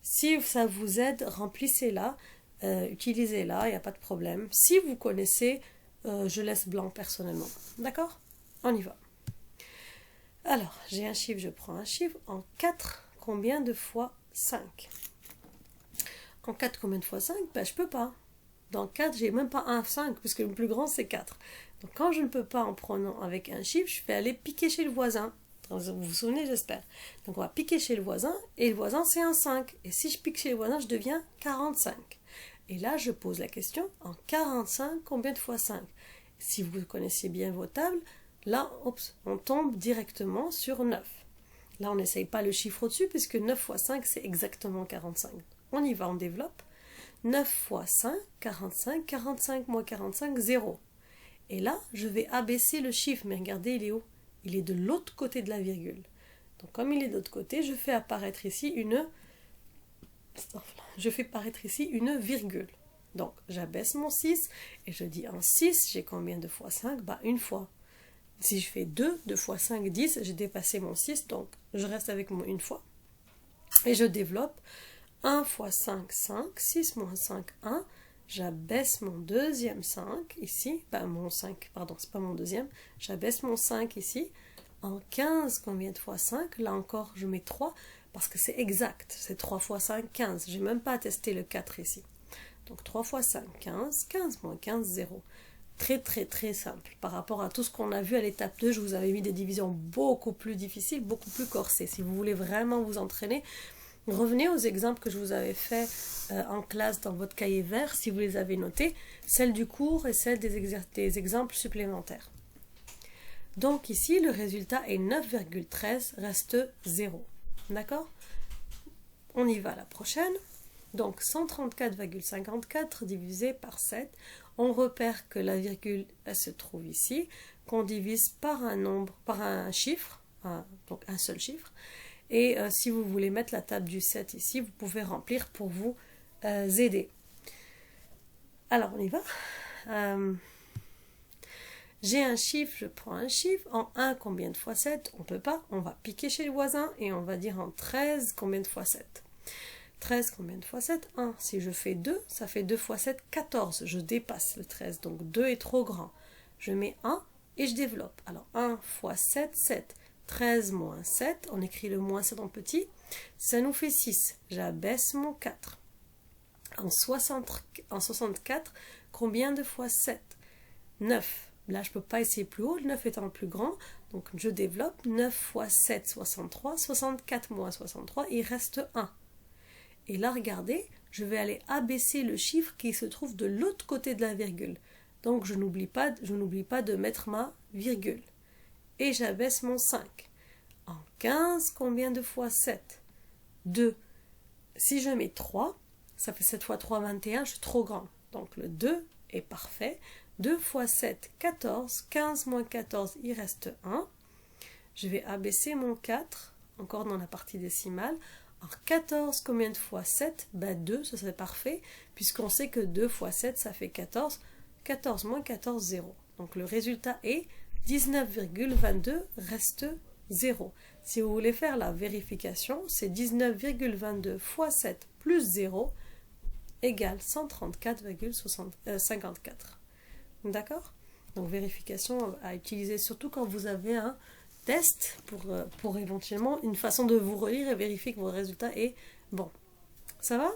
Si ça vous aide, remplissez-la, utilisez-la, il n'y a pas de problème. Si vous connaissez, je laisse blanc personnellement. D'accord ? On y va. Alors, j'ai un chiffre, je prends un chiffre. En 4, combien de fois 5? En 4, combien de fois 5? Ben, je ne peux pas. Dans 4, j'ai même pas un 5, puisque le plus grand, c'est 4. Donc, quand je ne peux pas en prenant avec un chiffre, je vais aller piquer chez le voisin. Vous vous souvenez, j'espère. Donc, on va piquer chez le voisin, et le voisin, c'est un 5. Et si je pique chez le voisin, je deviens 45. Et là, je pose la question, en 45, combien de fois 5? Si vous connaissiez bien vos tables, là, on tombe directement sur 9. Là, on n'essaye pas le chiffre au-dessus, puisque 9 fois 5, c'est exactement 45. On y va, on développe. 9 fois 5, 45. 45 moins 45, 0. Et là, je vais abaisser le chiffre. Mais regardez, il est où? Il est de l'autre côté de la virgule. Donc, comme il est de l'autre côté, je fais apparaître ici une je fais paraître ici une virgule. Donc, j'abaisse mon 6 et je dis en 6, j'ai combien de fois 5? Bah, une fois. Si je fais 2, 2 fois 5, 10, j'ai dépassé mon 6, donc je reste avec mon une fois. Et je développe 1 fois 5, 5, 6 moins 5, 1. J'abaisse mon deuxième 5 ici, mon 5, pardon, c'est pas mon deuxième. J'abaisse mon 5 ici. En 15, combien de fois 5? Là encore, je mets 3 parce que c'est exact. C'est 3 fois 5, 15. Je n'ai même pas testé le 4 ici. Donc 3 fois 5, 15. 15 moins 15, 0. Très très très simple. Par rapport à tout ce qu'on a vu à l'étape 2, je vous avais mis des divisions beaucoup plus difficiles, beaucoup plus corsées. Si vous voulez vraiment vous entraîner, revenez aux exemples que je vous avais faits en classe dans votre cahier vert, si vous les avez notés, celles du cours et celles des exemples supplémentaires. Donc ici, le résultat est 9,13, reste 0. D'accord? On y va à la prochaine. Donc 134,54 divisé par 7. On repère que la virgule elle se trouve ici, qu'on divise par un nombre, par un chiffre, donc un seul chiffre. Et si vous voulez mettre la table du 7 ici, vous pouvez remplir pour vous aider. Alors on y va. J'ai un chiffre, je prends un chiffre. En 1, combien de fois 7? On ne peut pas. On va piquer chez le voisin et on va dire en 13, combien de fois 7? 13, combien de fois 7? 1. Si je fais 2, ça fait 2 fois 7, 14. Je dépasse le 13, donc 2 est trop grand. Je mets 1 et je développe. Alors 1 fois 7, 7. 13 moins 7, on écrit le moins 7 en petit, ça nous fait 6. J'abaisse mon 4. En 64, combien de fois 7? 9. Là, je ne peux pas essayer plus haut, le 9 étant le plus grand, donc je développe. 9 fois 7, 63. 64 moins 63, il reste 1. Et là, regardez, je vais aller abaisser le chiffre qui se trouve de l'autre côté de la virgule. Donc, je n'oublie pas de mettre ma virgule. Et j'abaisse mon 5. En 15, combien de fois 7? 2. Si je mets 3, ça fait 7 fois 3, 21, je suis trop grand. Donc le 2 est parfait. 2 fois 7, 14. 15 moins 14, il reste 1. Je vais abaisser mon 4, encore dans la partie décimale. En 14, combien de fois 7? 2, ça serait parfait, puisqu'on sait que 2 fois 7, ça fait 14. 14 moins 14, 0. Donc le résultat est 19,22 reste 0. Si vous voulez faire la vérification, c'est 19,22 fois 7 plus 0 égale 134,54. D'accord? Donc vérification à utiliser surtout quand vous avez un test pour éventuellement une façon de vous relire et vérifier que votre résultat est bon. Ça va?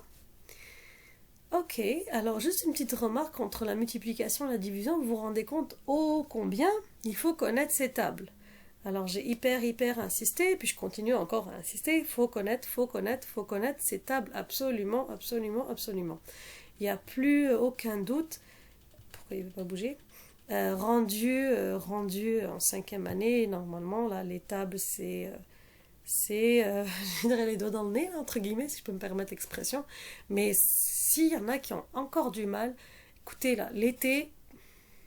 Ok, alors juste une petite remarque entre la multiplication et la division, vous vous rendez compte ô combien il faut connaître ces tables. Alors j'ai hyper insisté, puis je continue encore à insister, il faut connaître ces tables absolument. Il n'y a plus aucun doute, pourquoi il ne veut pas bouger, rendu en 5e année, normalement là les tables c'est je dirais les doigts dans le nez, entre guillemets, si je peux me permettre l'expression. Mais s'il y en a qui ont encore du mal, écoutez, là, l'été,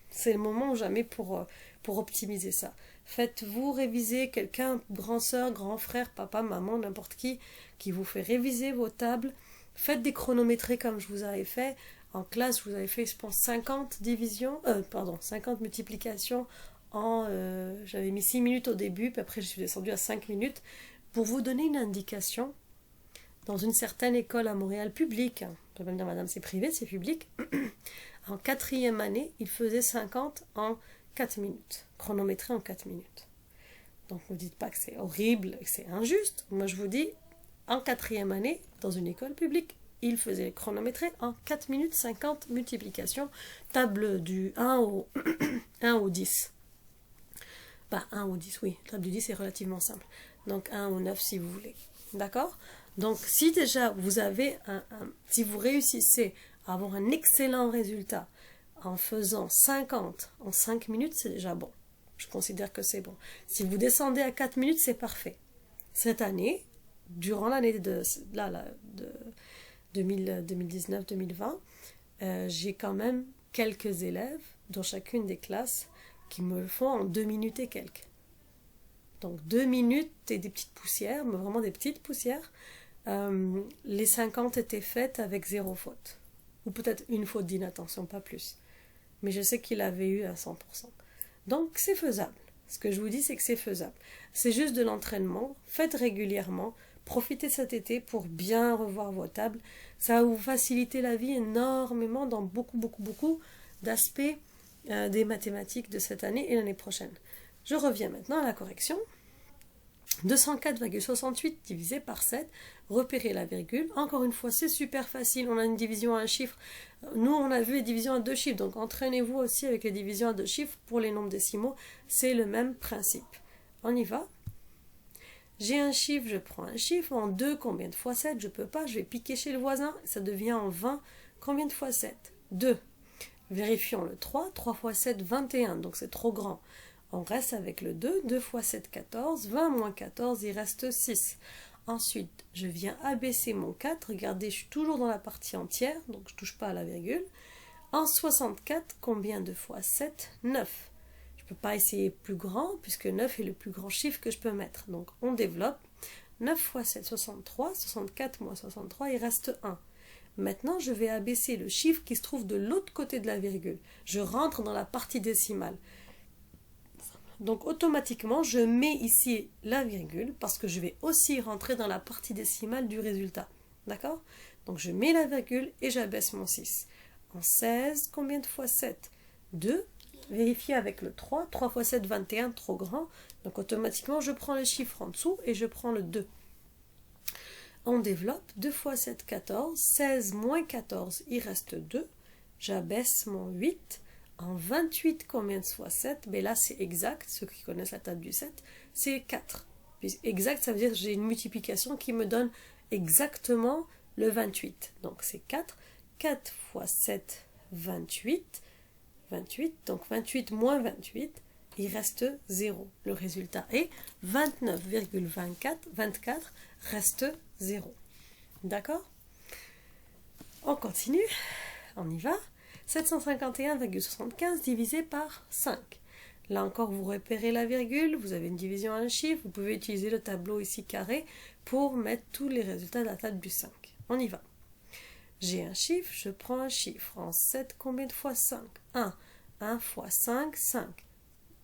c'est le moment ou jamais pour optimiser ça. Faites-vous réviser quelqu'un, grand sœur, grand frère, papa, maman, n'importe qui vous fait réviser vos tables. Faites des chronométrés comme je vous avais fait. En classe, je vous avais fait, je pense, 50 multiplications j'avais mis 6 minutes au début, puis après je suis descendue à 5 minutes. Pour vous donner une indication, dans une certaine école à Montréal publique, je peux pas me dire madame c'est privé, c'est public, en 4e année, il faisait 50 en 4 minutes, chronométré en 4 minutes. Donc ne me dites pas que c'est horrible et que c'est injuste. Moi je vous dis, en 4e année, dans une école publique, il faisait chronométré en 4 minutes 50 multiplications, table du 1 au 10. 1 au 10, oui, table du 10 est relativement simple. Donc 1 au 9 si vous voulez. D'accord? Donc si déjà vous avez si vous réussissez à avoir un excellent résultat en faisant 50 en 5 minutes, c'est déjà bon. Je considère que c'est bon. Si vous descendez à 4 minutes, c'est parfait. Cette année, durant l'année de 2019-2020, j'ai quand même quelques élèves dans chacune des classes qui me le font en 2 minutes et quelques. Donc 2 minutes et des petites poussières, mais vraiment des petites poussières. les 50 étaient faites avec 0 faute. Ou peut-être une faute d'inattention, pas plus. Mais je sais qu'il avait eu à 100%. Donc c'est faisable. Ce que je vous dis, c'est que c'est faisable. C'est juste de l'entraînement. Faites régulièrement. Profitez cet été pour bien revoir vos tables. Ça va vous faciliter la vie énormément dans beaucoup d'aspects des mathématiques de cette année et l'année prochaine. Je reviens maintenant à la correction. 204,68 divisé par 7, repérez la virgule. Encore une fois, c'est super facile, on a une division à un chiffre. Nous, on a vu les divisions à deux chiffres, donc entraînez-vous aussi avec les divisions à deux chiffres pour les nombres décimaux. C'est le même principe. On y va. J'ai un chiffre, je prends un chiffre. En 2, combien de fois 7? Je ne peux pas, je vais piquer chez le voisin. Ça devient en 20. Combien de fois 7? 2. Vérifions le 3. 3 fois 7, 21, donc c'est trop grand. On reste avec le 2, 2 fois 7, 14, 20 moins 14, il reste 6. Ensuite, je viens abaisser mon 4, regardez, je suis toujours dans la partie entière, donc je ne touche pas à la virgule. En 64, combien de fois 7? 9. Je ne peux pas essayer plus grand, puisque 9 est le plus grand chiffre que je peux mettre. Donc on développe. 9 fois 7, 63, 64 moins 63, il reste 1. Maintenant, je vais abaisser le chiffre qui se trouve de l'autre côté de la virgule. Je rentre dans la partie décimale. Donc automatiquement, je mets ici la virgule parce que je vais aussi rentrer dans la partie décimale du résultat. D'accord? Donc je mets la virgule et j'abaisse mon 6. En 16, combien de fois 7? 2. Vérifiez avec le 3. 3 fois 7, 21, trop grand. Donc automatiquement, je prends le chiffre en dessous et je prends le 2. On développe. 2 fois 7, 14. 16 moins 14, il reste 2. J'abaisse mon 8. En 28, combien de fois 7? Ben là, c'est exact. Ceux qui connaissent la table du 7, c'est 4. Exact, ça veut dire que j'ai une multiplication qui me donne exactement le 28. Donc, c'est 4. 4 fois 7, 28. 28. Donc, 28 moins 28, il reste 0. Le résultat est 29,24 reste 0. D'accord? On continue. On y va. 751,75 divisé par 5. Là encore, vous repérez la virgule, vous avez une division à un chiffre, vous pouvez utiliser le tableau ici carré pour mettre tous les résultats de la table du 5. On y va. J'ai un chiffre, je prends un chiffre. En 7, combien de fois 5? 1. 1 fois 5, 5.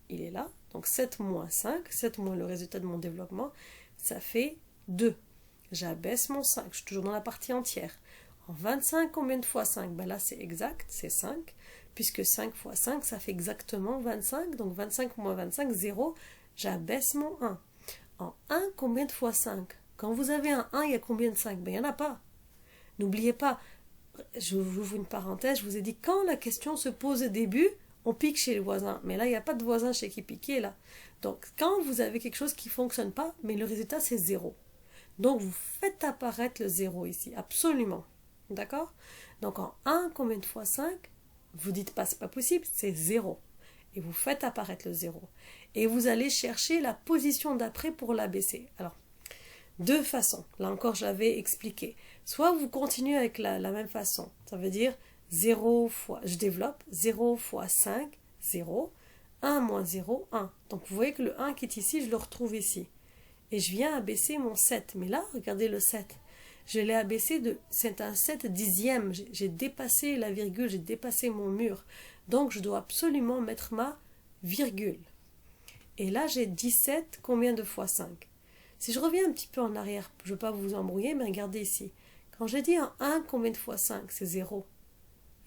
Il est là. Donc 7 moins 5, 7 moins le résultat de mon développement, ça fait 2. J'abaisse mon 5, je suis toujours dans la partie entière. En 25, combien de fois 5? Ben là, c'est exact, c'est 5, puisque 5 fois 5, ça fait exactement 25. Donc 25 moins 25, 0. J'abaisse mon 1. En 1, combien de fois 5? Quand vous avez un 1, il y a combien de 5? Ben il n'y en a pas. N'oubliez pas, je vous ouvre une parenthèse, je vous ai dit, quand la question se pose au début, on pique chez le voisin. Mais là, il n'y a pas de voisin chez qui piquer, là. Donc, quand vous avez quelque chose qui ne fonctionne pas, mais le résultat, c'est 0. Donc, vous faites apparaître le 0 ici, absolument. D'accord? Donc en 1, combien de fois 5? Vous dites pas, c'est pas possible, c'est 0. Et vous faites apparaître le 0. Et vous allez chercher la position d'après pour l'abaisser. Alors, deux façons. Là encore, je l'avais expliqué. Soit vous continuez avec la même façon. Ça veut dire 0 fois, je développe, 0 fois 5, 0. 1 moins 0, 1. Donc vous voyez que le 1 qui est ici, je le retrouve ici. Et je viens abaisser mon 7. Mais là, regardez le 7. Je l'ai abaissé c'est un 7 dixième, j'ai dépassé la virgule, j'ai dépassé mon mur. Donc je dois absolument mettre ma virgule. Et là j'ai 17, combien de fois 5? Si je reviens un petit peu en arrière, je ne veux pas vous embrouiller, mais regardez ici. Quand j'ai dit en 1, combien de fois 5? C'est 0.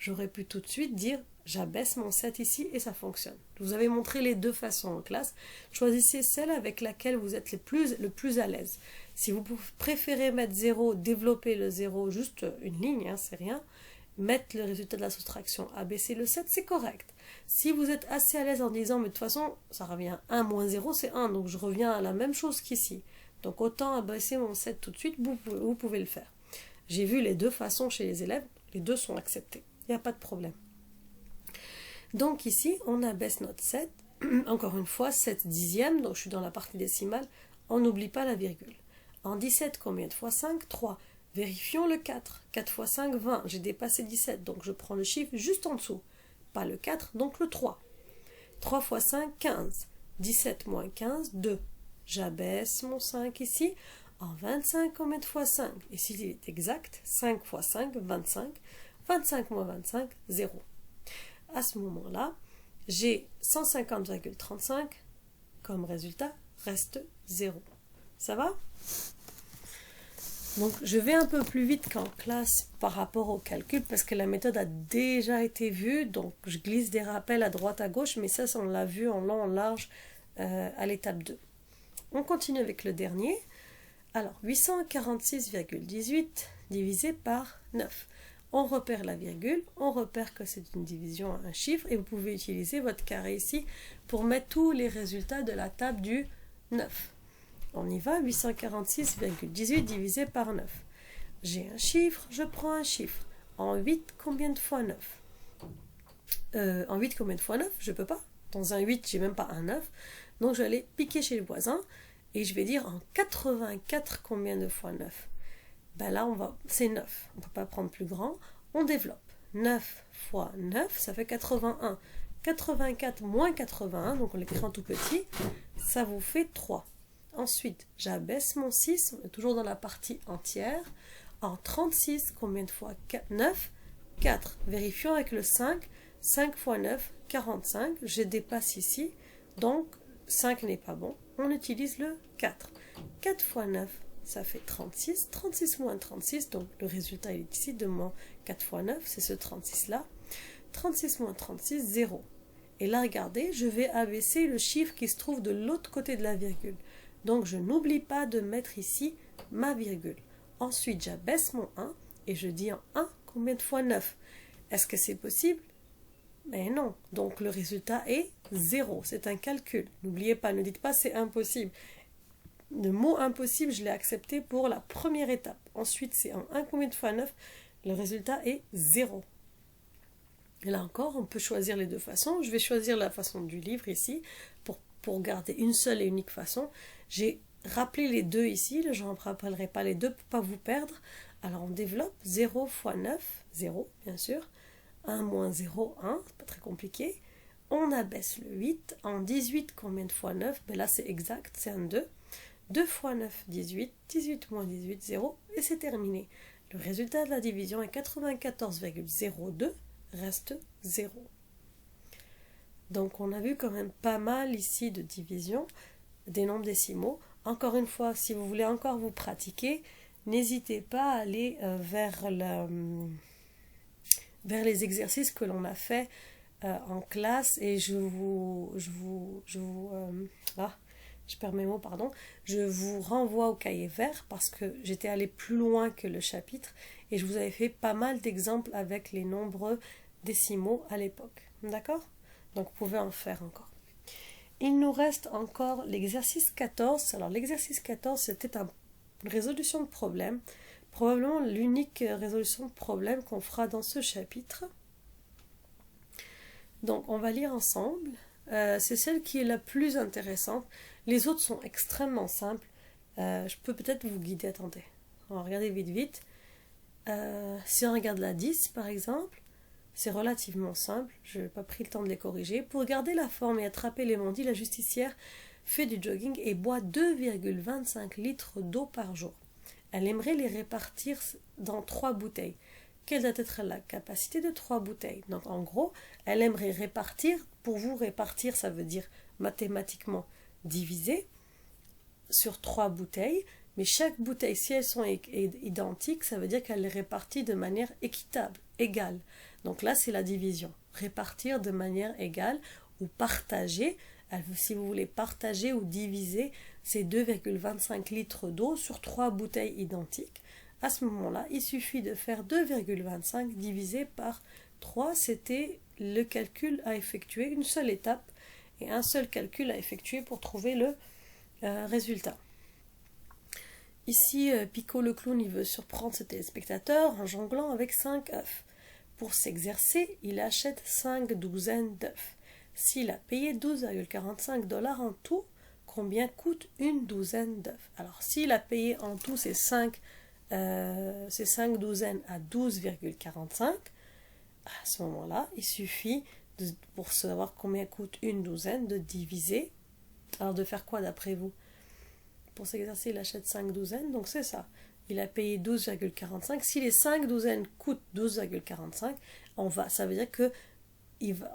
J'aurais pu tout de suite dire, j'abaisse mon 7 ici et ça fonctionne. Je vous avais montré les deux façons en classe. Choisissez celle avec laquelle vous êtes le plus à l'aise. Si vous préférez mettre 0, développer le 0, juste une ligne, hein, c'est rien, mettre le résultat de la soustraction, abaisser le 7, c'est correct. Si vous êtes assez à l'aise en disant, mais de toute façon, ça revient 1 moins 0, c'est 1, donc je reviens à la même chose qu'ici. Donc autant abaisser mon 7 tout de suite, vous pouvez le faire. J'ai vu les deux façons chez les élèves, les deux sont acceptés, il n'y a pas de problème. Donc ici, on abaisse notre 7, encore une fois, 7 dixièmes, donc je suis dans la partie décimale, on n'oublie pas la virgule. En 17, combien de fois 5? 3. Vérifions le 4. 4 fois 5, 20. J'ai dépassé 17, donc je prends le chiffre juste en dessous. Pas le 4, donc le 3. 3 fois 5, 15. 17 moins 15, 2. J'abaisse mon 5 ici. En 25, combien de fois 5? Et s'il est exact, 5 fois 5, 25. 25 moins 25, 0. À ce moment-là, j'ai 150,35 comme résultat, reste 0. Ça va? Donc, je vais un peu plus vite qu'en classe par rapport au calcul parce que la méthode a déjà été vue. Donc, je glisse des rappels à droite, à gauche, mais ça on l'a vu en long, en large à l'étape 2. On continue avec le dernier. Alors, 846,18 divisé par 9. On repère la virgule, on repère que c'est une division à un chiffre et vous pouvez utiliser votre carré ici pour mettre tous les résultats de la table du 9. On y va, 846,18 divisé par 9. J'ai un chiffre, je prends un chiffre. En 8, combien de fois 9? En 8, combien de fois 9? Je ne peux pas. Dans un 8, j'ai même pas un 9. Donc, je vais aller piquer chez le voisin et je vais dire en 84, combien de fois 9? Ben là, c'est 9. On ne peut pas prendre plus grand. On développe. 9 fois 9, ça fait 81. 84 moins 81, donc on l'écrit en tout petit, ça vous fait 3. Ensuite, j'abaisse mon 6, on est toujours dans la partie entière. En 36, combien de fois 9? 4. Vérifions avec le 5. 5 fois 9, 45. Je dépasse ici, donc 5 n'est pas bon. On utilise le 4. 4 fois 9, ça fait 36. 36 moins 36, donc le résultat il est ici de mon 4 fois 9, c'est ce 36-là. 36 moins 36, 0. Et là, regardez, je vais abaisser le chiffre qui se trouve de l'autre côté de la virgule. Donc, je n'oublie pas de mettre ici ma virgule. Ensuite, j'abaisse mon 1 et je dis en 1, combien de fois 9? Est-ce que c'est possible? Mais non. Donc, le résultat est 0. C'est un calcul. N'oubliez pas, ne dites pas c'est impossible. Le mot impossible, je l'ai accepté pour la première étape. Ensuite, c'est en 1, combien de fois 9? Le résultat est 0. Et là encore, on peut choisir les deux façons. Je vais choisir la façon du livre ici pour garder une seule et unique façon. J'ai rappelé les deux ici, je ne rappellerai pas les deux pour ne pas vous perdre. Alors on développe 0 fois 9, 0 bien sûr. 1 moins 0, 1, c'est pas très compliqué. On abaisse le 8. En 18, combien de fois 9? Ben là c'est exact, c'est un 2. 2 fois 9, 18. 18 moins 18, 0. Et c'est terminé. Le résultat de la division est 94,02. Reste 0. Donc on a vu quand même pas mal ici de division des nombres décimaux. Encore une fois, si vous voulez encore vous pratiquer, n'hésitez pas à aller vers les exercices que l'on a fait en classe et je perds mes mots, pardon. Je vous renvoie au cahier vert parce que j'étais allée plus loin que le chapitre et je vous avais fait pas mal d'exemples avec les nombres décimaux à l'époque. D'accord? Donc vous pouvez en faire encore. Il nous reste encore l'exercice 14. Alors l'exercice 14, c'était une résolution de problème. Probablement l'unique résolution de problème qu'on fera dans ce chapitre. Donc on va lire ensemble. C'est celle qui est la plus intéressante. Les autres sont extrêmement simples. Je peux peut-être vous guider. Attendez. On va regarder vite. Si on regarde la 10 par exemple, c'est relativement simple, je n'ai pas pris le temps de les corriger. Pour garder la forme et attraper les mondis, la justicière fait du jogging et boit 2,25 litres d'eau par jour. Elle aimerait les répartir dans 3 bouteilles. Quelle doit être la capacité de 3 bouteilles? Donc en gros, elle aimerait répartir. Pour vous, répartir, ça veut dire mathématiquement diviser sur 3 bouteilles. Mais chaque bouteille, si elles sont identiques, ça veut dire qu'elle les répartit de manière équitable, égale. Donc là, c'est la division. Répartir de manière égale ou partager. Si vous voulez partager ou diviser ces 2,25 litres d'eau sur 3 bouteilles identiques, à ce moment-là, il suffit de faire 2,25 divisé par 3. C'était le calcul à effectuer, une seule étape et un seul calcul à effectuer pour trouver le résultat. Ici, Pico le clown, il veut surprendre ses téléspectateurs en jonglant avec 5 œufs. Pour s'exercer, il achète 5 douzaines d'œufs. S'il a payé 12,45 $ en tout, combien coûte une douzaine d'œufs? Alors, s'il a payé en tout ces 5 douzaines à 12,45, à ce moment-là, il suffit, pour savoir combien coûte une douzaine, de diviser. Alors, de faire quoi d'après vous? pour cet exercice, il achète 5 douzaines, donc c'est ça. Il a payé 12,45. Si les 5 douzaines coûtent 12,45, ça veut dire que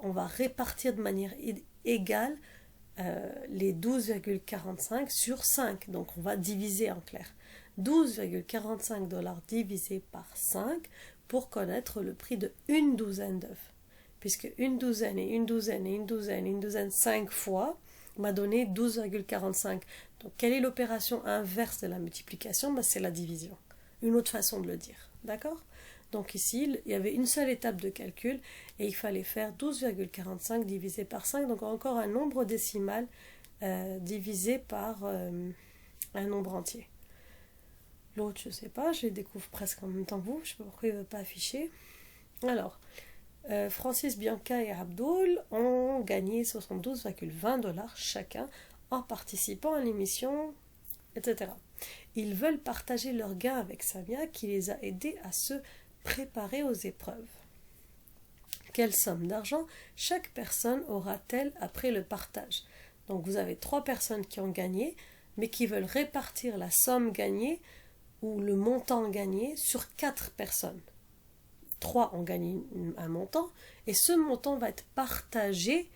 on va répartir de manière égale les 12,45 sur 5. Donc on va diviser en clair. 12,45 $ divisé par 5 pour connaître le prix de une douzaine d'œufs. Puisque une douzaine et une douzaine et une douzaine et une douzaine 5 fois m'a donné 12,45. Donc quelle est l'opération inverse de la multiplication? C'est la division. Une autre façon de le dire. D'accord? Donc ici, il y avait une seule étape de calcul et il fallait faire 12,45 divisé par 5. Donc encore un nombre décimal divisé par un nombre entier. L'autre, je ne sais pas, je les découvre presque en même temps que vous. Je ne sais pas pourquoi il ne veut pas afficher. Alors, Francis, Bianca et Abdul ont gagné 72,20 $ chacun en participant à l'émission, etc. Ils veulent partager leurs gains avec Samia qui les a aidés à se préparer aux épreuves. Quelle somme d'argent chaque personne aura-t-elle après le partage? Donc vous avez 3 personnes qui ont gagné, mais qui veulent répartir la somme gagnée ou le montant gagné sur 4 personnes. 3 ont gagné un montant et ce montant va être partagé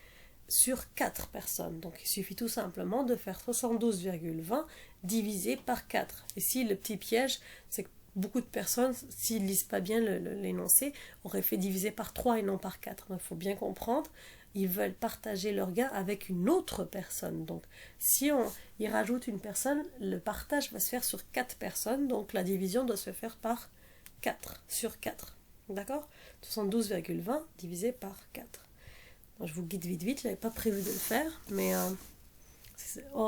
sur 4 personnes. Donc il suffit tout simplement de faire 72,20 divisé par 4. Ici le petit piège, c'est que beaucoup de personnes, s'ils ne lisent pas bien l'énoncé, auraient fait diviser par 3 et non par 4. Donc il faut bien comprendre, ils veulent partager leur gain avec une autre personne. Donc si ils rajoutent une personne, le partage va se faire sur 4 personnes, donc la division doit se faire par 4, sur 4. D'accord? 72,20 divisé par 4. Donc, je vous guide vite, je n'avais pas prévu de le faire, mais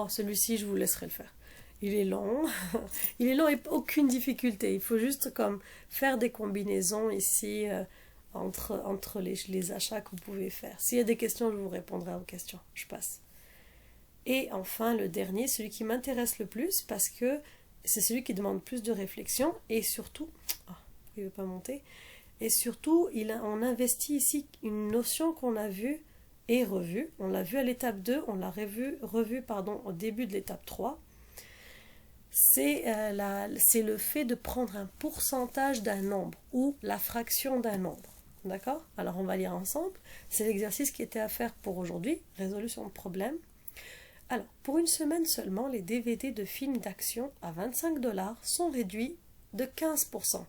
celui-ci, je vous laisserai le faire. Il est long, il est long et aucune difficulté. Il faut juste comme faire des combinaisons ici entre les achats que vous pouvez faire. S'il y a des questions, je vous répondrai aux questions. Je passe. Et enfin, le dernier, celui qui m'intéresse le plus parce que c'est celui qui demande plus de réflexion et surtout, il ne veut pas monter. Et surtout, on investit ici une notion qu'on a vue et revue. On l'a vue à l'étape 2, on l'a revue au début de l'étape 3. C'est le fait de prendre un pourcentage d'un nombre ou la fraction d'un nombre. D'accord? Alors on va lire ensemble. C'est l'exercice qui était à faire pour aujourd'hui, résolution de problème. Alors, pour une semaine seulement, les DVD de films d'action à 25 $ sont réduits de 15%.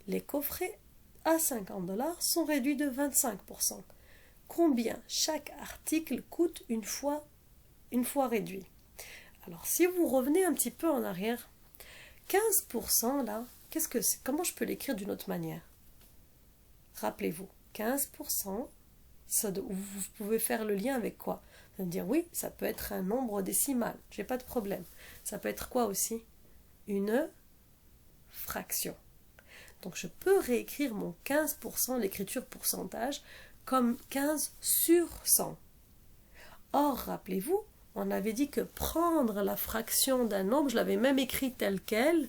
Les coffrets à 50 $ sont réduits de 25%. Combien chaque article coûte une fois réduit? Alors, si vous revenez un petit peu en arrière, 15% là, qu'est-ce que c'est? Comment je peux l'écrire d'une autre manière? Rappelez-vous, 15%, vous pouvez faire le lien avec quoi? Vous allez me dire, oui, ça peut être un nombre décimal, j'ai pas de problème. Ça peut être quoi aussi? Une fraction. Donc je peux réécrire mon 15%, l'écriture pourcentage, comme 15 sur 100. Or, rappelez-vous, on avait dit que prendre la fraction d'un nombre, je l'avais même écrit tel quel,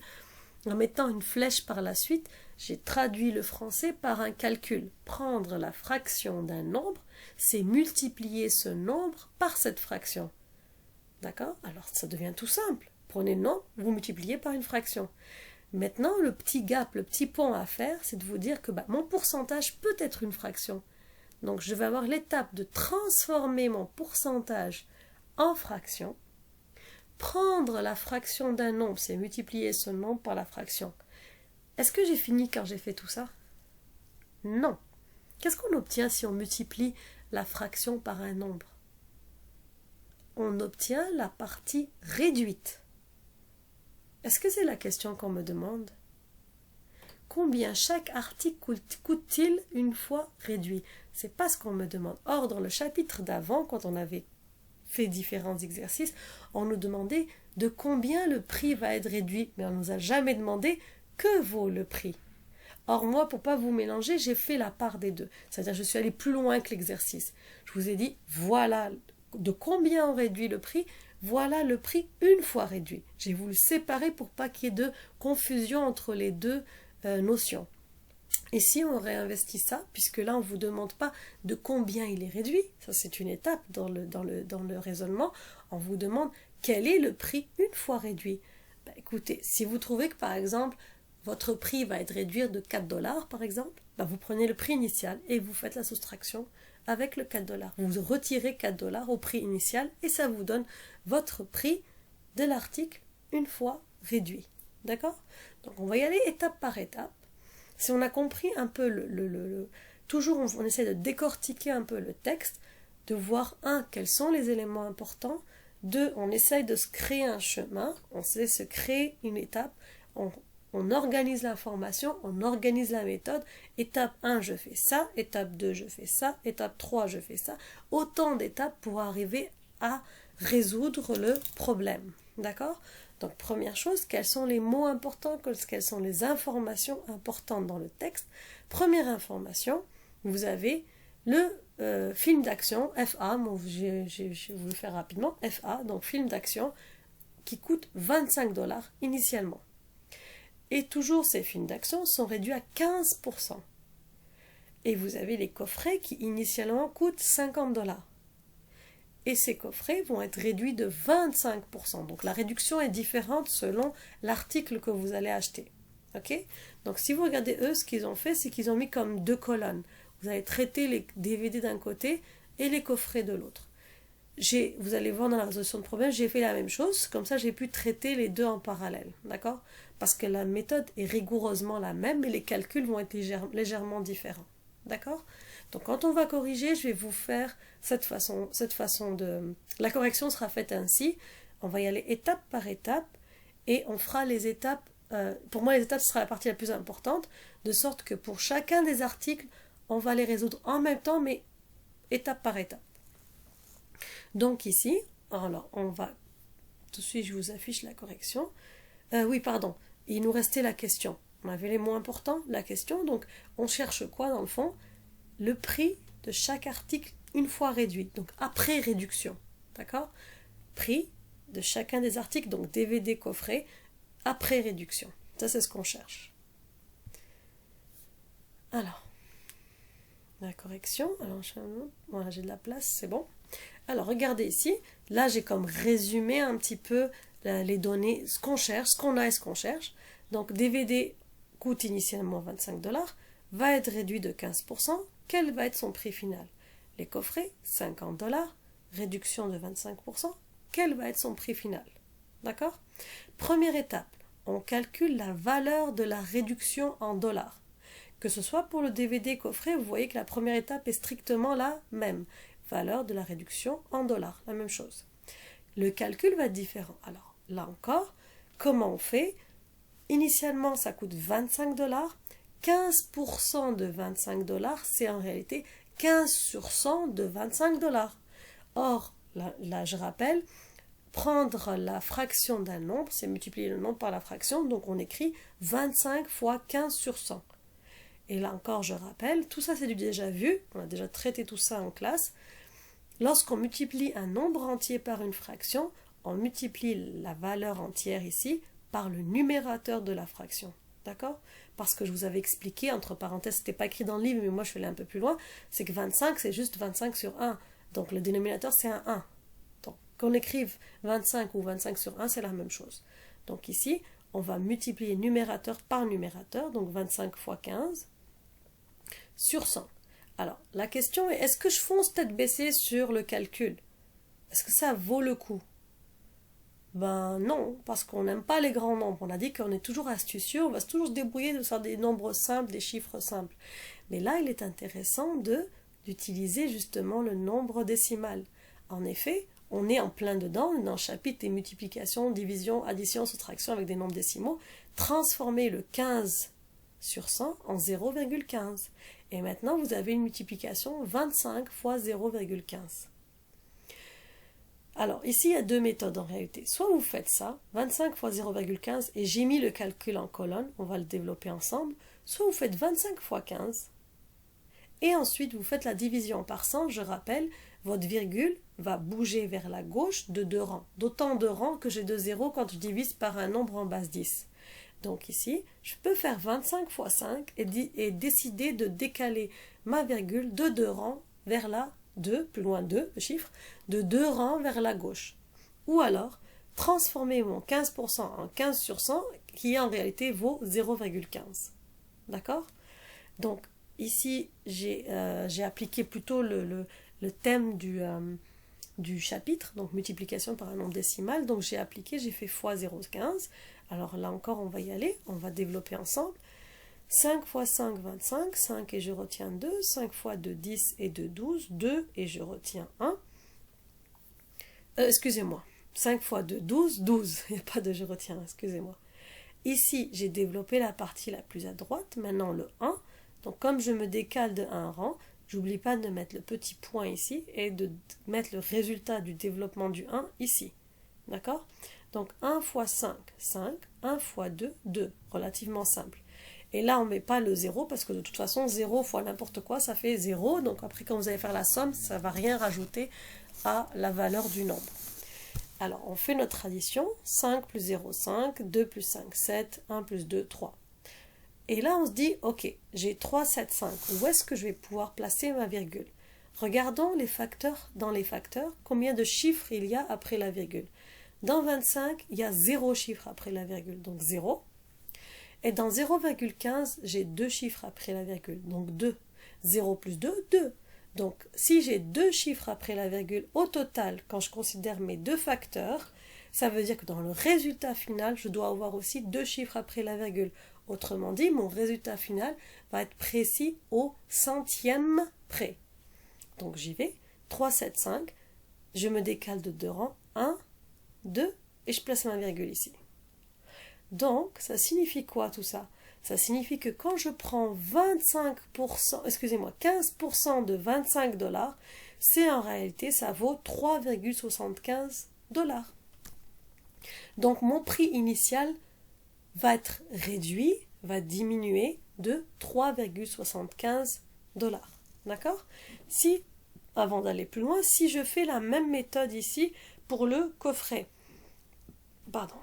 en mettant une flèche par la suite, j'ai traduit le français par un calcul. Prendre la fraction d'un nombre, c'est multiplier ce nombre par cette fraction. D'accord? Alors ça devient tout simple. Prenez le nombre, vous multipliez par une fraction. Maintenant, le petit gap, le petit pont à faire, c'est de vous dire que mon pourcentage peut être une fraction. Donc, je vais avoir l'étape de transformer mon pourcentage en fraction. Prendre la fraction d'un nombre, c'est multiplier ce nombre par la fraction. Est-ce que j'ai fini quand j'ai fait tout ça? Non. Qu'est-ce qu'on obtient si on multiplie la fraction par un nombre? On obtient la partie réduite. Est-ce que c'est la question qu'on me demande? Combien chaque article coûte-t-il une fois réduit? C'est pas ce qu'on me demande. Or, dans le chapitre d'avant, quand on avait fait différents exercices, on nous demandait de combien le prix va être réduit, mais on ne nous a jamais demandé que vaut le prix. Or, moi, pour ne pas vous mélanger, j'ai fait la part des deux. C'est-à-dire, je suis allée plus loin que l'exercice. Je vous ai dit, voilà de combien on réduit le prix, voilà le prix une fois réduit. J'ai voulu séparer pour pas qu'il y ait de confusion entre les deux notions. Et si on réinvestit ça, puisque là on ne vous demande pas de combien il est réduit, ça c'est une étape dans le raisonnement, on vous demande quel est le prix une fois réduit. Ben, écoutez, si vous trouvez que par exemple votre prix va être réduit de 4 dollars par exemple, ben, vous prenez le prix initial et vous faites la soustraction avec le 4 dollars. Vous retirez 4 dollars au prix initial et ça vous donne votre prix de l'article une fois réduit. D'accord? Donc on va y aller étape par étape. Si on a compris un peu toujours on essaie de décortiquer un peu le texte, de voir quels sont les éléments importants, on essaye de se créer un chemin, on essaie de se créer une étape, on organise l'information, on organise la méthode, étape 1 je fais ça, étape 2 je fais ça, étape 3 je fais ça, autant d'étapes pour arriver à résoudre le problème. D'accord? Donc première chose, quels sont les mots importants, quelles sont les informations importantes dans le texte. Première information, vous avez le film d'action, FA, je vais vous le faire rapidement, FA, donc film d'action, qui coûte 25 dollars initialement. Et toujours ces films d'action sont réduits à 15%. Et vous avez les coffrets qui initialement coûtent 50 dollars. Et ces coffrets vont être réduits de 25%. Donc la réduction est différente selon l'article que vous allez acheter. Okay? Donc si vous regardez eux, ce qu'ils ont fait, c'est qu'ils ont mis comme 2 colonnes. Vous allez traiter les DVD d'un côté et les coffrets de l'autre. Vous allez voir dans la résolution de problème, j'ai fait la même chose. Comme ça, j'ai pu traiter les deux en parallèle. D'accord? Parce que la méthode est rigoureusement la même, mais les calculs vont être légèrement différents. D'accord? Donc quand on va corriger, je vais vous faire cette façon de... La correction sera faite ainsi. On va y aller étape par étape et on fera les étapes... pour moi, les étapes, ce sera la partie la plus importante, de sorte que pour chacun des articles, on va les résoudre en même temps, mais étape par étape. Donc ici, alors on va... Tout de suite, je vous affiche la correction. Oui, pardon, il nous restait la question. On avait les mots importants, la question. Donc on cherche quoi dans le fond? Le prix de chaque article une fois réduit, donc après réduction, d'accord? Prix de chacun des articles, donc DVD, coffret, après réduction. Ça, c'est ce qu'on cherche. Alors, la correction, alors voilà, j'ai de la place, c'est bon. Alors, regardez ici, là, j'ai comme résumé un petit peu les données, ce qu'on cherche, ce qu'on a et ce qu'on cherche. Donc, DVD coûte initialement 25 dollars, va être réduit de 15%. Quel va être son prix final? Les coffrets, 50 dollars, réduction de 25%. Quel va être son prix final? D'accord? Première étape, on calcule la valeur de la réduction en dollars. Que ce soit pour le DVD coffret, vous voyez que la première étape est strictement la même. Valeur de la réduction en dollars, la même chose. Le calcul va être différent. Alors, là encore, comment on fait? Initialement, ça coûte 25 dollars. 15% de 25 dollars, c'est en réalité 15 sur 100 de 25 dollars. Or, là, je rappelle, prendre la fraction d'un nombre, c'est multiplier le nombre par la fraction, donc on écrit 25 fois 15 sur 100. Et là encore, je rappelle, tout ça c'est du déjà vu, on a déjà traité tout ça en classe. Lorsqu'on multiplie un nombre entier par une fraction, on multiplie la valeur entière ici par le numérateur de la fraction. D'accord? Parce que je vous avais expliqué, entre parenthèses, c'était pas écrit dans le livre, mais moi je vais aller un peu plus loin, c'est que 25, c'est juste 25 sur 1. Donc le dénominateur, c'est un 1. Donc qu'on écrive 25 ou 25 sur 1, c'est la même chose. Donc ici, on va multiplier numérateur par numérateur, donc 25 fois 15 sur 100. Alors, la question est, est-ce que je fonce tête baissée sur le calcul? Est-ce que ça vaut le coup? Ben non, parce qu'on n'aime pas les grands nombres. On a dit qu'on est toujours astucieux, on va toujours se débrouiller de faire des nombres simples, des chiffres simples. Mais là, il est intéressant d'utiliser justement le nombre décimal. En effet, on est en plein dedans, dans le chapitre des multiplications, division, addition, soustraction avec des nombres décimaux. Transformer le 15 sur 100 en 0,15. Et maintenant, vous avez une multiplication 25 fois 0,15. Alors, ici, il y a deux méthodes en réalité. Soit vous faites ça, 25 fois 0,15, et j'ai mis le calcul en colonne, on va le développer ensemble. Soit vous faites 25 fois 15, et ensuite vous faites la division par 100. Je rappelle, votre virgule va bouger vers la gauche de 2 rangs. D'autant de rangs que j'ai 2 zéros quand je divise par un nombre en base 10. Donc ici, je peux faire 25 fois 5 et décider de décaler ma virgule de 2 rangs vers la 2, plus loin 2, le chiffre, de 2 rangs vers la gauche. Ou alors, transformer mon 15% en 15 sur 100, qui en réalité vaut 0,15. D'accord? Donc, ici, j'ai appliqué plutôt le thème du chapitre, donc multiplication par un nombre décimal. Donc, j'ai fait fois 0,15. Alors là encore, on va y aller, on va développer ensemble. 5 fois 5, 25, 5 et je retiens 2, 5 fois 2, 10 et 2, 12, 2 et je retiens 1. Excusez-moi, 5 fois 2, 12, 12, il n'y a pas de je retiens, excusez-moi. Ici, j'ai développé la partie la plus à droite, maintenant le 1. Donc comme je me décale de 1 rang, j'oublie pas de mettre le petit point ici et de mettre le résultat du développement du 1 ici. D'accord? Donc 1 fois 5, 5, 1 fois 2, 2, relativement simple. Et là, on ne met pas le 0 parce que de toute façon, 0 fois n'importe quoi, ça fait 0. Donc après, quand vous allez faire la somme, ça ne va rien rajouter à la valeur du nombre. Alors, on fait notre addition. 5 plus 0, 5. 2 plus 5, 7. 1 plus 2, 3. Et là, on se dit, ok, j'ai 3, 7, 5. Où est-ce que je vais pouvoir placer ma virgule? Regardons les facteurs. Dans les facteurs, combien de chiffres il y a après la virgule? Dans 25, il y a 0 chiffre après la virgule, donc 0. Et dans 0,15, j'ai 2 chiffres après la virgule, donc 2. 0 plus 2, 2. Donc, si j'ai 2 chiffres après la virgule, au total, quand je considère mes 2 facteurs, ça veut dire que dans le résultat final, je dois avoir aussi 2 chiffres après la virgule. Autrement dit, mon résultat final va être précis au centième près. Donc, j'y vais. 3, 7, 5. Je me décale de 2 rangs. 1, 2, et je place ma virgule ici. Donc, ça signifie quoi tout ça? Ça signifie que quand je prends 15% de 25 $, c'est en réalité, ça vaut 3,75 $. Donc, mon prix initial va être réduit, va diminuer de 3,75 $. D'accord? Si, avant d'aller plus loin, si je fais la même méthode ici pour le coffret, pardon,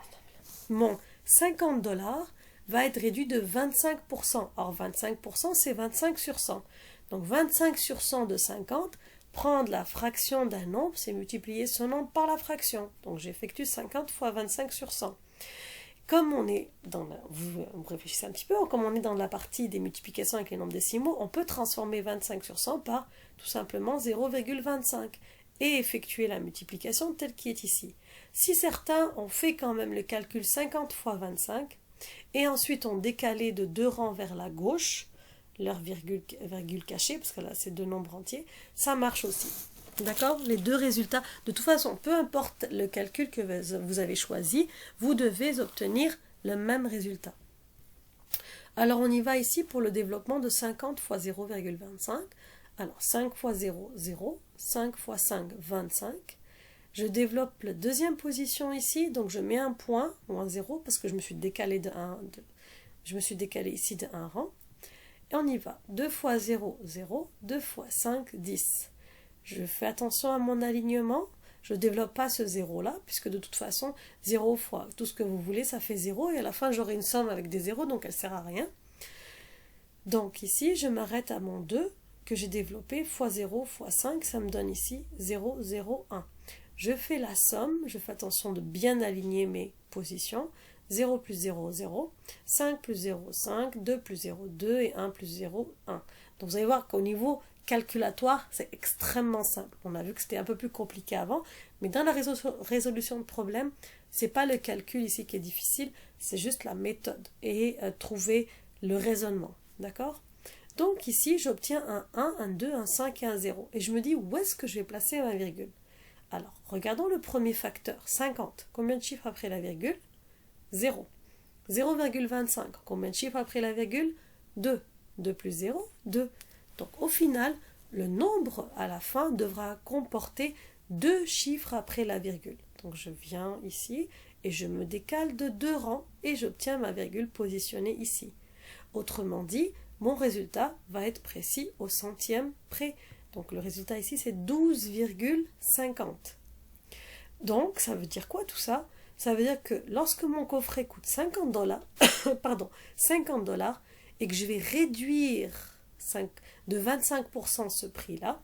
mon 50 $ va être réduit de 25%. Or, 25%, c'est 25 sur 100. Donc, 25 sur 100 de 50, prendre la fraction d'un nombre, c'est multiplier ce nombre par la fraction. Donc, j'effectue 50 fois 25 sur 100. Comme on est dans vous réfléchissez un petit peu, comme on est dans la partie des multiplications avec les nombres décimaux, on peut transformer 25 sur 100 par tout simplement 0,25 et effectuer la multiplication telle qui est ici. Si certains ont fait quand même le calcul 50 fois 25 et ensuite ont décalé de 2 rangs vers la gauche, leur virgule cachée, parce que là c'est 2 nombres entiers, ça marche aussi. D'accord? Les 2 résultats, de toute façon, peu importe le calcul que vous avez choisi, vous devez obtenir le même résultat. Alors on y va ici pour le développement de 50 fois 0,25. Alors 5 fois 0, 0. 5 fois 5, 25. Je développe la deuxième position ici, donc je mets un point ou un 0 parce que je me suis décalé ici de 1 rang. Et on y va. 2 fois 0, 0. 2 fois 5, 10. Je fais attention à mon alignement. Je ne développe pas ce 0 là, puisque de toute façon, 0 fois tout ce que vous voulez, ça fait 0. Et à la fin, j'aurai une somme avec des 0, donc elle ne sert à rien. Donc ici, je m'arrête à mon 2 que j'ai développé fois 0 fois 5. Ça me donne ici 0, 0, 1. Je fais la somme, je fais attention de bien aligner mes positions. 0 plus 0, 0. 5 plus 0, 5. 2 plus 0, 2. Et 1 plus 0, 1. Donc vous allez voir qu'au niveau calculatoire, c'est extrêmement simple. On a vu que c'était un peu plus compliqué avant, mais dans la résolution de problème, c'est pas le calcul ici qui est difficile, c'est juste la méthode et trouver le raisonnement. D'accord? Donc ici, j'obtiens un 1, un 2, un 5 et un 0. Et je me dis, où est-ce que je vais placer ma virgule? Alors, regardons le premier facteur, 50. Combien de chiffres après la virgule? 0. 0,25. Combien de chiffres après la virgule? 2. 2 plus 0, 2. Donc, au final, le nombre à la fin devra comporter 2 chiffres après la virgule. Donc, je viens ici et je me décale de 2 rangs et j'obtiens ma virgule positionnée ici. Autrement dit, mon résultat va être précis au centième près. Donc le résultat ici c'est 12,50. Donc ça veut dire quoi tout ça? Ça veut dire que lorsque mon coffret coûte 50 $, pardon, 50 $ et que je vais réduire de 25% ce prix-là,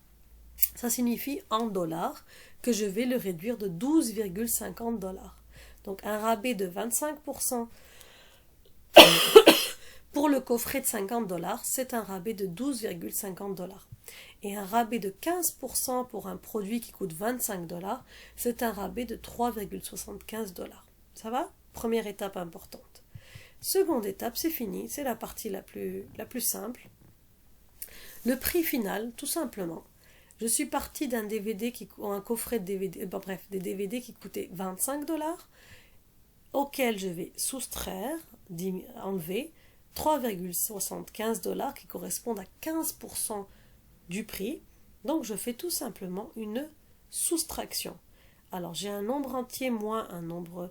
ça signifie en dollars que je vais le réduire de 12,50 $. Donc un rabais de 25% pour le coffret de 50 $, c'est un rabais de 12,50 $. Et un rabais de 15% pour un produit qui coûte 25 $, c'est un rabais de 3,75 $. Ça va? Première étape importante. Seconde étape, c'est fini, c'est la partie la plus simple. Le prix final, tout simplement. Je suis partie d'un DVD un coffret de DVD, bref, des DVD qui coûtaient 25 $, auquel je vais soustraire, enlever 3,75 $ qui correspondent à 15% du prix. Donc je fais tout simplement une soustraction. Alors j'ai un nombre entier moins un nombre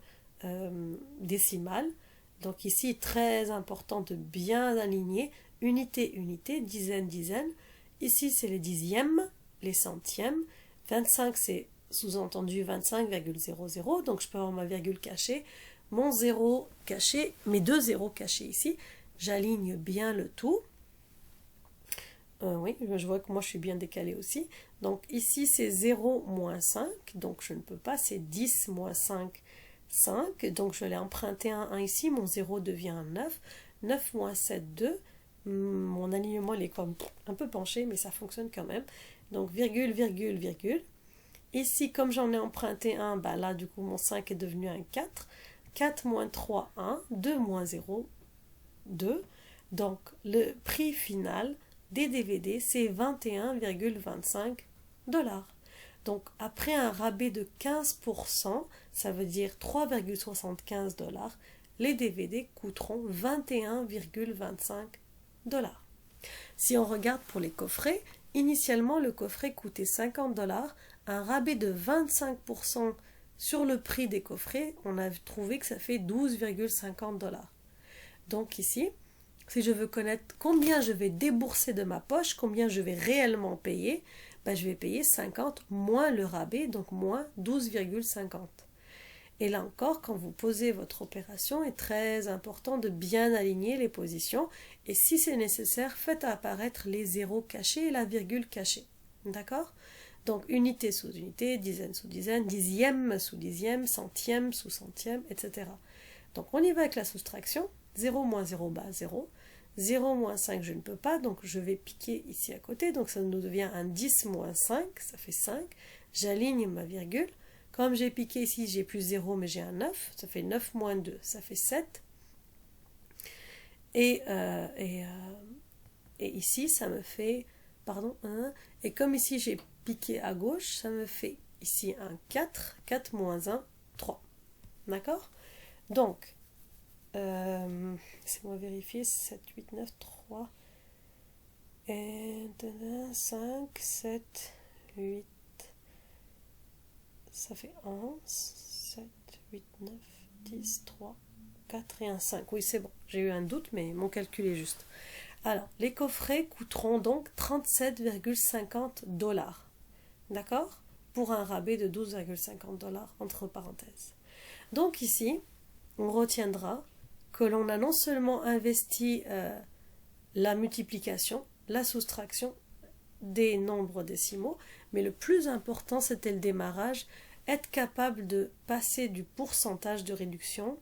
décimal. Donc ici, très important de bien aligner unité, unité, dizaine, dizaine. Ici, c'est les dixièmes, les centièmes. 25, c'est sous-entendu 25,00. Donc je peux avoir ma virgule cachée, mon zéro caché, mes deux zéros cachés ici. J'aligne bien le tout. Oui, je vois que moi je suis bien décalée aussi. Donc ici c'est 0 moins 5, donc je ne peux pas, c'est 10 moins 5, 5. Donc je vais emprunter un 1 ici, mon 0 devient un 9. 9 moins 7, 2. Mon alignement il est comme un peu penché, mais ça fonctionne quand même. Donc virgule, virgule, virgule. Ici, comme j'en ai emprunté un, bah là du coup mon 5 est devenu un 4. 4 moins 3, 1. 2 moins 0, 2. Donc le prix final des DVD, c'est 21,25 $. Donc après un rabais de 15%, ça veut dire 3,75 $, les DVD coûteront 21,25 $. Si on regarde pour les coffrets, initialement le coffret coûtait 50 $, un rabais de 25% sur le prix des coffrets, on a trouvé que ça fait 12,50 $. Donc ici, si je veux connaître combien je vais débourser de ma poche, combien je vais réellement payer, ben je vais payer 50 moins le rabais, donc moins 12,50. Et là encore, quand vous posez votre opération, il est très important de bien aligner les positions. Et si c'est nécessaire, faites apparaître les zéros cachés et la virgule cachée. D'accord? Donc unité sous unité, dizaine sous dizaine, dixième sous dixième, centième sous centième, etc. Donc on y va avec la soustraction. 0 moins 0, bah 0. 0 moins 5, je ne peux pas, donc je vais piquer ici à côté. Donc ça nous devient un 10 moins 5, ça fait 5. J'aligne ma virgule. Comme j'ai piqué ici, j'ai plus 0, mais j'ai un 9. Ça fait 9 moins 2, ça fait 7. Et ici, ça me fait, pardon, 1. Et comme ici, j'ai piqué à gauche, ça me fait ici un 4. 4 moins 1, 3. D'accord? Donc, laissez-moi vérifier, 7, 8, 9, 3, et 5, 7, 8, ça fait 11, 7, 8, 9, 10, 3, 4 et un 5. Oui, c'est bon, j'ai eu un doute, mais mon calcul est juste. Alors, les coffrets coûteront donc 37,50 $. D'accord? Pour un rabais de 12,50 $ entre parenthèses. Donc ici, on retiendra que l'on a non seulement investi la multiplication, la soustraction des nombres décimaux, mais le plus important, c'était le démarrage, être capable de passer du pourcentage de réduction,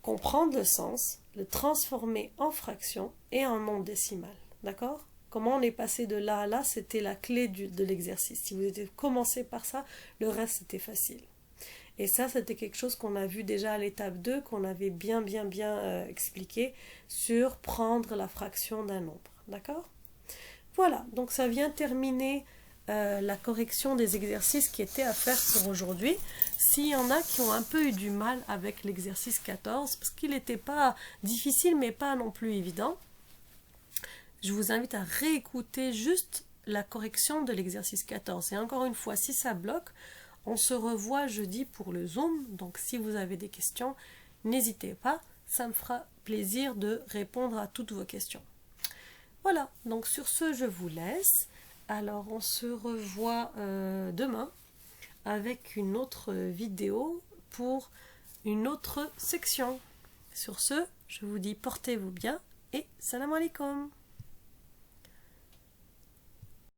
comprendre le sens, le transformer en fraction et en nombre décimal. D'accord? Comment on est passé de là à là, c'était la clé de l'exercice. Si vous avez commencé par ça, le reste c'était facile. Et ça, c'était quelque chose qu'on a vu déjà à l'étape 2, qu'on avait bien expliqué sur prendre la fraction d'un nombre. D'accord? Voilà, donc ça vient terminer la correction des exercices qui étaient à faire pour aujourd'hui. S'il y en a qui ont un peu eu du mal avec l'exercice 14, parce qu'il n'était pas difficile, mais pas non plus évident, je vous invite à réécouter juste la correction de l'exercice 14. Et encore une fois, si ça bloque, on se revoit jeudi pour le Zoom, donc si vous avez des questions, n'hésitez pas, ça me fera plaisir de répondre à toutes vos questions. Voilà, donc sur ce, je vous laisse. Alors, on se revoit demain avec une autre vidéo pour une autre section. Sur ce, je vous dis portez-vous bien et salam alaikum.